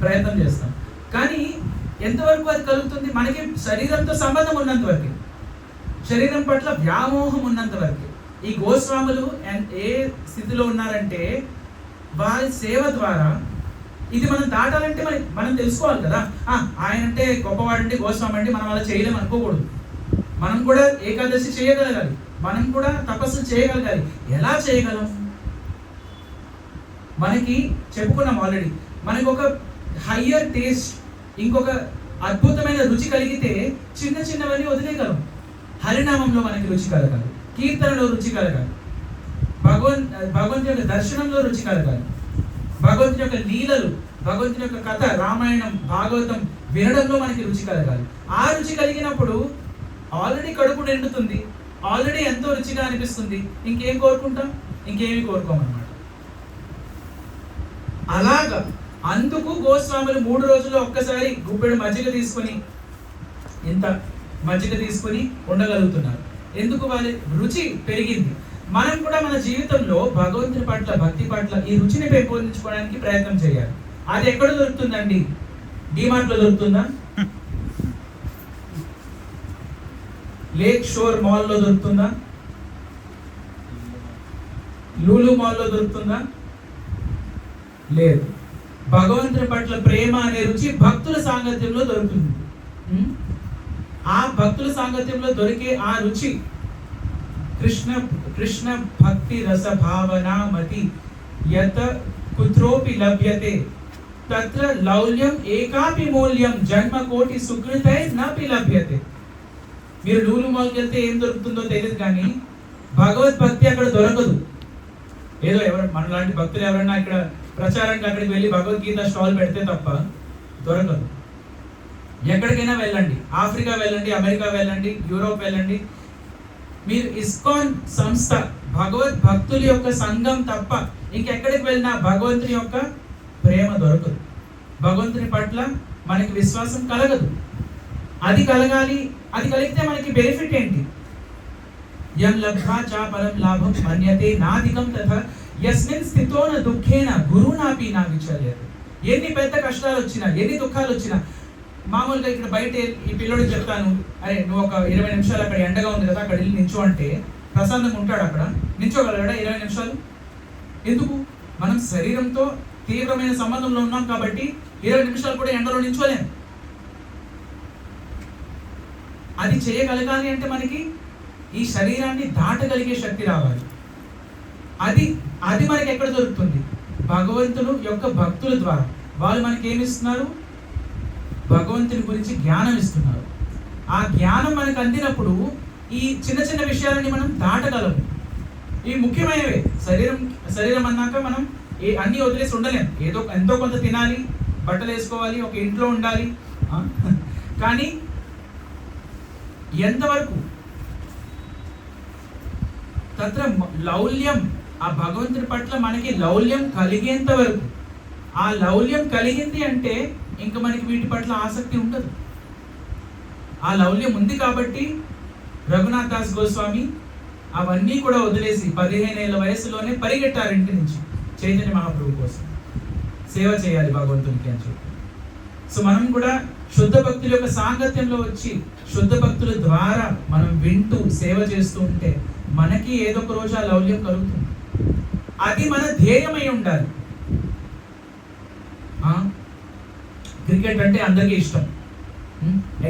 Speaker 1: ప్రయత్నం చేస్తాం. కానీ ఎంతవరకు అది కలుగుతుంది? మనకి శరీరంతో సంబంధం ఉన్నంత వరకు, శరీరం పట్ల వ్యామోహం ఉన్నంత వరకు. ఈ గోస్వాములు ఏ స్థితిలో ఉన్నారంటే వారి సేవ ద్వారా ఇది మనం దాటాలంటే మనం తెలుసుకోవాలి కదా. ఆయన అంటే గొప్పవాడండి, గోస్వామి అండి, మనం అలా చేయలేము అనుకోకూడదు. మనం కూడా ఏకాదశి చేయగలగాలి, మనం కూడా తపస్సు చేయగలగాలి. ఎలా చేయగలం? మనకి చెప్పుకున్నాం ఆల్రెడీ, మనకి ఒక హయ్యర్ టేస్ట్, ఇంకొక అద్భుతమైన రుచి కలిగితే చిన్న చిన్నవన్నీ వదిలేయగలం. హరినామంలో మనకి రుచి కలగాలి, కీర్తనలో రుచి కలగాలి, భగవంతుని యొక్క దర్శనంలో రుచి కలగాలి, భగవంతుని యొక్క లీలలు, భగవంతుని యొక్క కథ, రామాయణం, భాగవతం వినడంలో మనకి రుచి కలగాలి. ఆ రుచి కలిగినప్పుడు ఆల్రెడీ కడుపు నిండుతుంది, ఆల్రెడీ ఎంతో రుచిగా అనిపిస్తుంది. ఇంకేం కోరుకుంటాం? ఇంకేమి కోరుకోమన్నమాట. అలాగా అందుకు గోస్వాములు 3 రోజుల్లో ఒక్కసారి గుప్పెడు మజ్జిగ తీసుకొని, ఇంత మజ్జిగ తీసుకొని ఉండగలుగుతున్నారు. ఎందుకు? వాళ్ళ రుచి పెరిగింది. మనం కూడా మన జీవితంలో భగవంతుని పట్ల, భక్తి పట్ల ఈ రుచిని పెంపొందించుకోవడానికి ప్రయత్నం చేయాలి. అది ఎక్కడ దొరుకుతుందండి? డిమార్ట్లో దొరుకుతుందా? లేక్ షోర్ మాల్లో దొరుకుతుందా? లూలు మాల్లో దొరుకుతుందా? లేదు. భగవంతుని పట్ల ప్రేమ అనే రుచి భక్తుల సాంగత్యంలో దొరుకుతుంది. ఆ భక్తుల సాంగత్యంలో దొరికే ఆ రుచి కృష్ణ భక్తి రస భావనా మతి యత కుత్రోపి లభ్యతే తత్ర లౌల్యం ఏకాపి మూల్యం జన్మ కోటి సుకృతై నపి లభ్యతే. మీరు లూలు మాల్కి వెళ్తే ఏం దొరుకుతుందో తెలియదు, కానీ భగవద్భక్తి అక్కడ దొరకదు. ఏదో మనలాంటి భక్తులు ఎవరైనా ఇక్కడ ప్రచారానికి అక్కడికి వెళ్ళి భగవద్గీత స్టాల్ పెడితే తప్ప దొరకదు. ఎక్కడికైనా వెళ్ళండి, ఆఫ్రికా వెళ్ళండి, అమెరికా వెళ్ళండి, యూరోప్ వెళ్ళండి, మీరు ఇస్కాన్ సంస్థ, భగవద్భక్తుల యొక్క సంఘం తప్ప ఇంకెక్కడికి వెళ్ళినా భగవంతుని యొక్క ప్రేమ దొరకదు. భగవంతుని పట్ల మనకి విశ్వాసం కలగదు. అది కలగాలి. అది కలిగితే మనకి బెనిఫిట్ ఏంటి? యం లబ్ధ్వా చ పరం లాభం మన్యతే నాధికం తథా యస్మిన్ స్థితోన దుఃఖేన గురునాపి నా విచర్యతే. ఎన్ని పెద్ద కష్టాలు వచ్చినా, ఎన్ని దుఃఖాలు వచ్చినా, మామూలుగా ఇక్కడ బయట ఈ పిల్లోడికి చెప్తాను, అరే నువ్వు ఒక 20 నిమిషాలు అక్కడ ఎండగా ఉంది కదా, అక్కడ వెళ్ళి నించో అంటే ప్రశాంతంగా ఉంటాడు. అక్కడ నించోగలడా 20 నిమిషాలు? ఎందుకు? మనం శరీరంతో తీవ్రమైన సంబంధంలో ఉన్నాం కాబట్టి 20 నిమిషాలు కూడా ఎండలో నించోలేము. అది చేయగలగాలి అంటే మనకి ఈ శరీరాన్ని దాటగలిగే శక్తి రావాలి. అది మనకి ఎక్కడ దొరుకుతుంది? భగవంతుడు యొక్క భక్తుల ద్వారా. వాళ్ళు మనకి ఏమి ఇస్తున్నారు? భగవంతుని గురించి జ్ఞానం ఇస్తున్నారు. ఆ జ్ఞానం మనకు అందినప్పుడు ఈ చిన్న చిన్న విషయాలని మనం దాటగలము. ఇవి ముఖ్యమైనవే. శరీరం అన్నాక మనం అన్నీ వదిలేసి ఉండలేం. ఎంతో కొంత తినాలి, బట్టలు వేసుకోవాలి, ఒక ఇంట్లో ఉండాలి. కానీ ఎంతవరకు? తత్ర లౌల్యం, ఆ భగవంతుడి పట్ల మనకి లౌల్యం కలిగేంత వరకు. ఆ లౌల్యం కలిగింది అంటే ఇంకా మనకి వీటి పట్ల ఆసక్తి ఉండదు. ఆ లౌల్యం ఉంది కాబట్టి రఘునాథ్ దాస్ గోస్వామి అవన్నీ కూడా వదిలేసి 15 ఏళ్ల వయసులోనే పరిగెట్టారు ఇంటి నుంచి చైతన్య మహాప్రభు కోసం. సేవ చేయాలి భగవంతునికి అని చెప్పి. సో మనం కూడా శుద్ధ భక్తుల యొక్క సాంగత్యంలో వచ్చి, శుద్ధ భక్తుల ద్వారా మనం వింటూ సేవ చేస్తూ ఉంటే మనకి ఏదో ఒక రోజు ఆ లౌల్యం కలుగుతుంది. అది మన ధ్యేయమై ఉండాలి. క్రికెట్ అంటే అందరికీ ఇష్టం.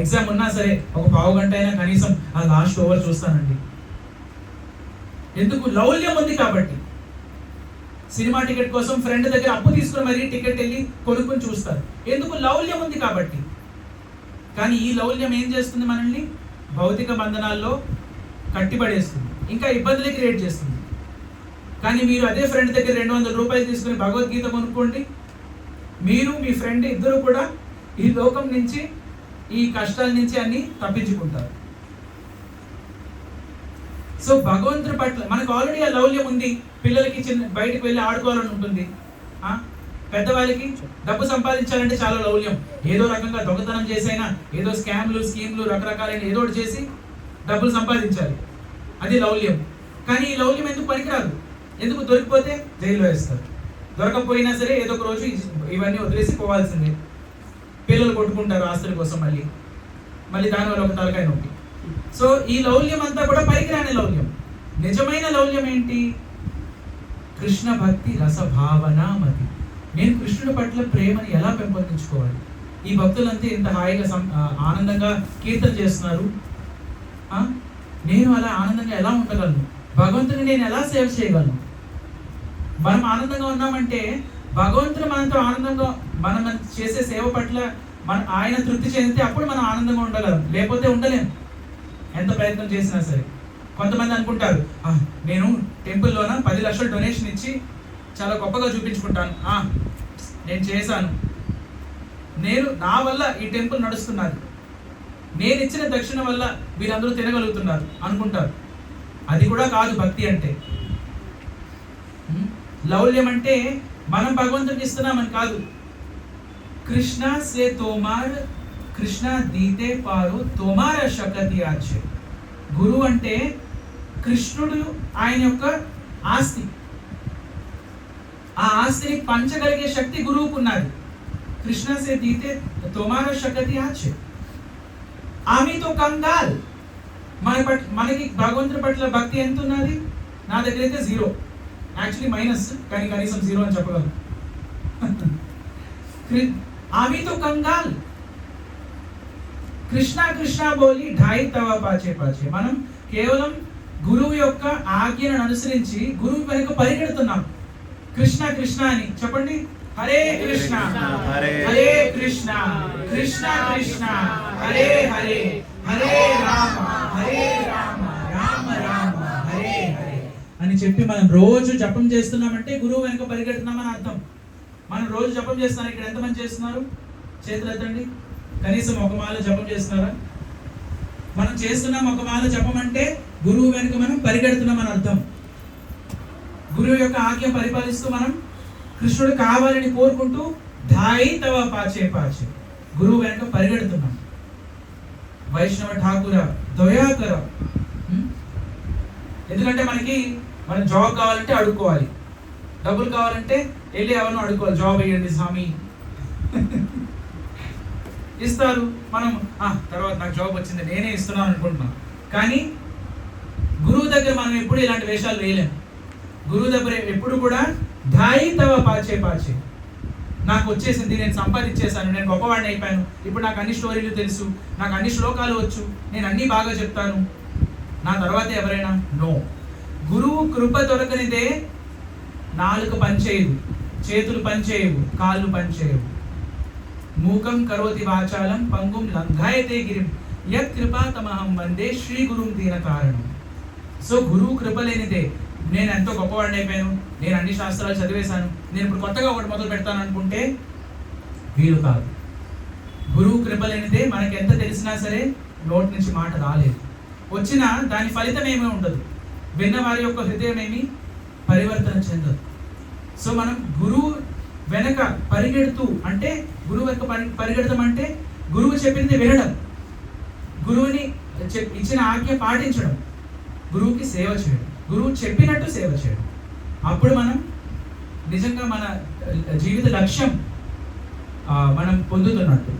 Speaker 1: ఎగ్జామ్ ఉన్నా సరే ఒక పావు గంట అయినా కనీసం ఆ లాస్ట్ ఓవర్ చూస్తానండి. ఎందుకు? లౌల్యం ఉంది కాబట్టి. సినిమా టికెట్ కోసం ఫ్రెండ్ దగ్గర అప్పు తీసుకుని మరీ టికెట్ వెళ్ళి కొనుక్కొని చూస్తారు. ఎందుకు? లౌల్యం ఉంది కాబట్టి. కానీ ఈ లౌల్యం ఏం చేస్తుంది? మనల్ని భౌతిక బంధనాల్లో కట్టిపడేస్తుంది, ఇంకా ఇబ్బందులే క్రియేట్ చేస్తుంది. కానీ మీరు అదే ఫ్రెండ్ దగ్గర 200 రూపాయలు తీసుకుని భగవద్గీత కొనుక్కోండి, మీరు మీ ఫ్రెండ్ ఇద్దరు కూడా ఈ లోకం నుంచి, ఈ కష్టాల నుంచి అన్ని తప్పించుకుంటారు. సో భగవంతుడి పట్ల మనకు ఆల్రెడీ ఆ లౌల్యం ఉంది. పిల్లలకి బయటకు వెళ్ళి ఆడుకోవాలని ఉంటుంది. పెద్దవాళ్ళకి డబ్బు సంపాదించాలంటే చాలా లౌల్యం. ఏదో రకంగా దొంగతనం చేసైనా, ఏదో స్కీమ్లు రకరకాలైన ఏదో ఒకటి చేసి డబ్బులు సంపాదించాలి. అది లౌల్యం. కానీ ఈ లౌల్యం ఎందుకు పనికిరాదు? ఎందుకు? దొరికిపోతే జైల్లో వేస్తారు. దొరకపోయినా సరే ఏదో ఒక రోజు ఇవన్నీ వదిలేసి పోవాల్సిందే. పిల్లలు కొట్టుకుంటారు ఆస్తుల కోసం, మళ్ళీ దానివల్ల ఒక తలకాయ నొప్పి. సో ఈ లౌల్యం అంతా కూడా పనికిరాని లౌల్యం. నిజమైన లౌల్యం ఏంటి? కృష్ణ భక్తి రస భావన మతి. నేను కృష్ణుడి పట్ల ప్రేమని ఎలా పెంపొందించుకోవాలి? ఈ భక్తులంతా ఇంత హాయిగా ఆనందంగా కీర్తన చేస్తున్నారు, నేను అలా ఆనందంగా ఎలా ఉండగలను? భగవంతుని నేను ఎలా సేవ చేయగలను? మనం ఆనందంగా ఉన్నామంటే భగవంతుడు మనతో ఆనందంగా, మనం చేసే సేవ పట్ల ఆయన తృప్తి చెందితే అప్పుడు మనం ఆనందంగా ఉండగలం, లేకపోతే ఉండలేం ఎంత ప్రయత్నం చేసినా సరే. కొంతమంది అనుకుంటారు, నేను టెంపుల్లోన 10 లక్షలు డొనేషన్ ఇచ్చి చాలా గొప్పగా చూపించుకుంటాను, నేను చేశాను, నా వల్ల ఈ టెంపుల్ నడుస్తున్నది, నేను ఇచ్చిన దక్షిణ వల్ల వీరందరూ తినగలుగుతున్నారు అనుకుంటారు. అది కూడా కాదు భక్తి అంటే. లౌల్యం అంటే మనం భగవంతుడికి ఇస్తున్నామని కాదు. కృష్ణ సే తోమార్, కృష్ణ దీతే పారు తోమార శకతి ఆచే. గురువు అంటే కృష్ణుడు ఆయన యొక్క ఆస్తి, ఆ ఆస్తిని పంచగలిగే శక్తి గురువుకు ఉన్నది. కృష్ణ సే దీతే తోమార శకతి ఆచే. ఆమెతో కంగాల్. మనకి భగవంతుడి పట్ల భక్తి ఎంత ఉన్నది? నా దగ్గర అయితే 0, యాక్చువల్లీ మైనస్, కానీ కనీసం 0 అని చెప్పగలను. ఆమెతో కంగాల్. కృష్ణ కృష్ణ బోలి ఢాయి తవ పాచే పాచే. మనం కేవలం గురువు యొక్క ఆజ్ఞను అనుసరించి గురువు వెనుక పరిగెడుతున్నాం. కృష్ణ కృష్ణ అని చెప్పండి. హరే కృష్ణ హరే కృష్ణ కృష్ణ కృష్ణ హరే హరే హరే రామ హరే రామ రామ రామ హరే హరే అని చెప్పి మనం రోజు జపం చేస్తున్నామంటే గురువు వెనుక పరిగెడుతున్నామని అర్థం. మనం రోజు జపం చేస్తున్నాం. ఇక్కడ ఎంతమంది చేస్తున్నారు? చేతులు ఎత్తండి. కనీసం ఒక మాల జపం చేస్తున్నారా? మనం చేస్తున్నాం ఒక మాల జపం అంటే గురువు వెనుక మనం పరిగెడుతున్నామని అర్థం. గురువు యొక్క ఆజ్ఞ పరిపాలిస్తూ మనం కృష్ణుడు కావాలని కోరుకుంటూ ధాయి తవ పాచే పాచే గురువు వెనుక పరిగెడుతున్నాం. వైష్ణవ ఠాకూర దయాకర. ఎందుకంటే మన జాబ్ కావాలంటే అడుక్కోవాలి, డబ్బులు కావాలంటే వెళ్ళి ఎవరినో అడుక్కోవాలి, జాబ్ వేయండి స్వామి ఇస్తారు. మనం తర్వాత నాకు జాబ్ వచ్చింది నేనే ఇస్తున్నాను అనుకుంటున్నాం. కానీ గురువు దగ్గర మనం ఎప్పుడు ఇలాంటి వేషాలు వేయలేము. గురువు దగ్గర ఎప్పుడు కూడా ధాయి తవ పాచే పాచే. నాకు వచ్చేసింది, నేను సంపాదించేశాను, నేను గొప్పవాడిని అయిపోయాను, ఇప్పుడు నాకు అన్ని స్టోరీలు తెలుసు, నాకు అన్ని శ్లోకాలు వచ్చు, నేను అన్నీ బాగా చెప్తాను, నా తర్వాత ఎవరైనా? నో. గురువు కృప దొరకనిదే నాలుక పనిచేయదు, చేతులు పనిచేయవు, కాళ్ళు పనిచేయవు. మూకం కరోతి వాచాలం పంగుం లంఘాయతే గిరిం యత్ కృపా తమహం వందే శ్రీ గురుం దీన కారణం. సో గురువు కృప లేనిదే నేను ఎంతో గొప్పవాడిని అయిపోయాను, నేను అన్ని శాస్త్రాలు చదివేశాను, నేను ఇప్పుడు కొత్తగా ఒకటి మొదలు పెడతాను అనుకుంటే వీలు కాదు. గురువు కృప లేనిదే మనకి ఎంత తెలిసినా సరే నోటి నుంచి మాట రాలేదు, వచ్చినా దాని ఫలితం ఏమీ ఉండదు, విన్న వారి యొక్క హృదయం ఏమి పరివర్తన చెందదు. సో మనం గురువు వెనక పరిగెడుతూ, అంటే గురువు వెనక పరిగెడతాం అంటే గురువు చెప్పింది వినడం, గురువుని ఇచ్చిన ఆజ్ఞ పాటించడం, గురువుకి సేవ చేయడం, గురువు చెప్పినట్టు సేవ చేయడం. అప్పుడు మనం నిజంగా మన జీవిత లక్ష్యం మనం పొందుతున్నట్టు.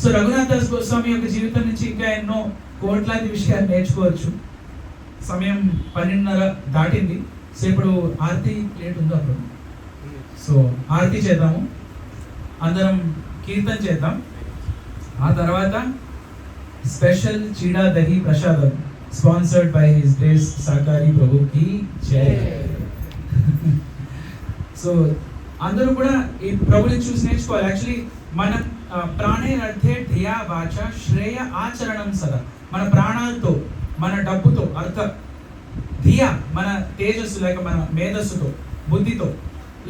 Speaker 1: సో రఘునాథ్ దాస్ గోస్వామి యొక్క జీవితం నుంచి ఇంకా ఎన్నో కోట్లాది విషయాలు నేర్చుకోవచ్చు. సమయం 12:30 దాటింది. సో ఇప్పుడు ఆరతి లేట్ ఉందో అప్పుడు, సో ఆరతి చేద్దాము, అందరం కీర్తన చేద్దాం. ఆ తర్వాత స్పెషల్ చీడా దహి ప్రసాదం స్పాన్సర్డ్ బై హిస్ గ్రేస్ సాకారి ప్రభుకి జై. సో అందరూ కూడా ఈ ప్రభుని చూసి నేర్చుకోవాలి. యాక్చువల్లీ మనం ప్రాణే అర్థే ధియా వాచ శ్రేయ ఆచరణం సదా. మన ప్రాణాలతో, మన డబ్బుతో, ధియా మన తేజస్సు లేక మన మేధస్సుతో, బుద్ధితో,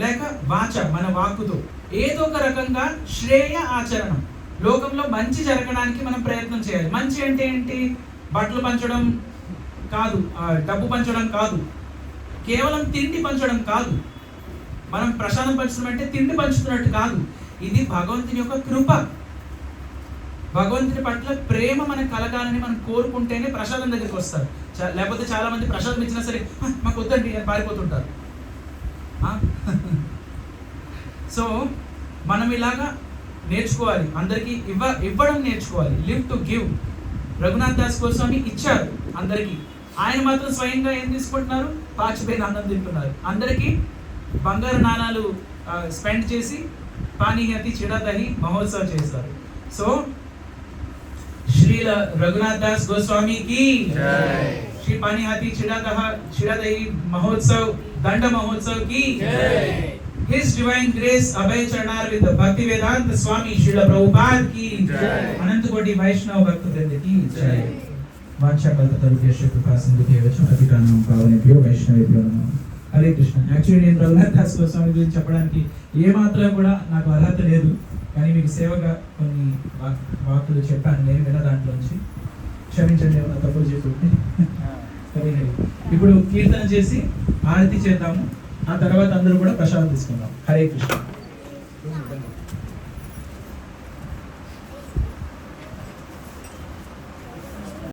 Speaker 1: లేక వాచ మన వాక్కుతో, ఏదో ఒక రకంగా శ్రేయ ఆచరణం, లోకంలో మంచి జరగడానికి మనం ప్రయత్నం చేయాలి. మంచి అంటే ఏంటి? బట్టలు పంచడం కాదు, డబ్బు పంచడం కాదు, కేవలం తిండి పంచడం కాదు. మనం ప్రసాదం పంచడం అంటే తిండి పంచుతున్నట్టు కాదు. ఇది భగవంతుని యొక్క కృప. భగవంతుని పట్ల ప్రేమ మనకు కలగాలని మనం కోరుకుంటేనే ప్రసాదం దగ్గరికి వస్తారు. లేకపోతే చాలా మంది ప్రసాదం ఇచ్చినా సరే మాకు వద్దండి అని పారిపోతుంటారు. సో మనం ఇలాగా నేర్చుకోవాలి, అందరికీ ఇవ్వడం నేర్చుకోవాలి. Live to give. Raghunath Das Goswami ఇచ్చారు అందరికీ, ఆయన మాత్రం స్వయంగా ఏం తీసుకుంటున్నారు? పాచిపోయిన అన్నం తింటున్నారు. అందరికీ బంగారు నాణాలు స్పెండ్ చేసి పానీహతి చిడదహి మహోత్సవ్ చేశారు. సో శ్రీల రఘునాథ్ దాస్ గోస్వామి కి జై, శ్రీ పానీహతి చిడదహి మహోత్సవ్ దండ మహోత్సవ్ की जय, His Divine Grace Abhay चरणार with भक्ति वेदांत स्वामी श्रील प्रभुपाद की जय, अनंत कोटि वैष्णव भक्त वृंद की जय. वांछाकल्पतरुभ्यश्च कृपा सिन्धुभ्यश्च पतितानां पावनेभ्यो वैष्णवेभ्यो नमः. హరే కృష్ణ. యాక్చువల్లీ నేను రఘునాథ్ దాస్ గోస్వామి గురించి చెప్పడానికి ఏమాత్రం కూడా నాకు అర్హత లేదు, కానీ మీకు సేవగా కొన్ని వాక్కులు చెప్పాను నేను విన్న దాంట్లోంచి. క్షమించండి ఏమన్నా తప్పులు చెప్పుకుంటే. హరే హరి. ఇప్పుడు కీర్తన చేసి ఆరతి చేద్దాము, ఆ తర్వాత అందరూ కూడా ప్రసాదం తీసుకుందాం. హరే కృష్ణ.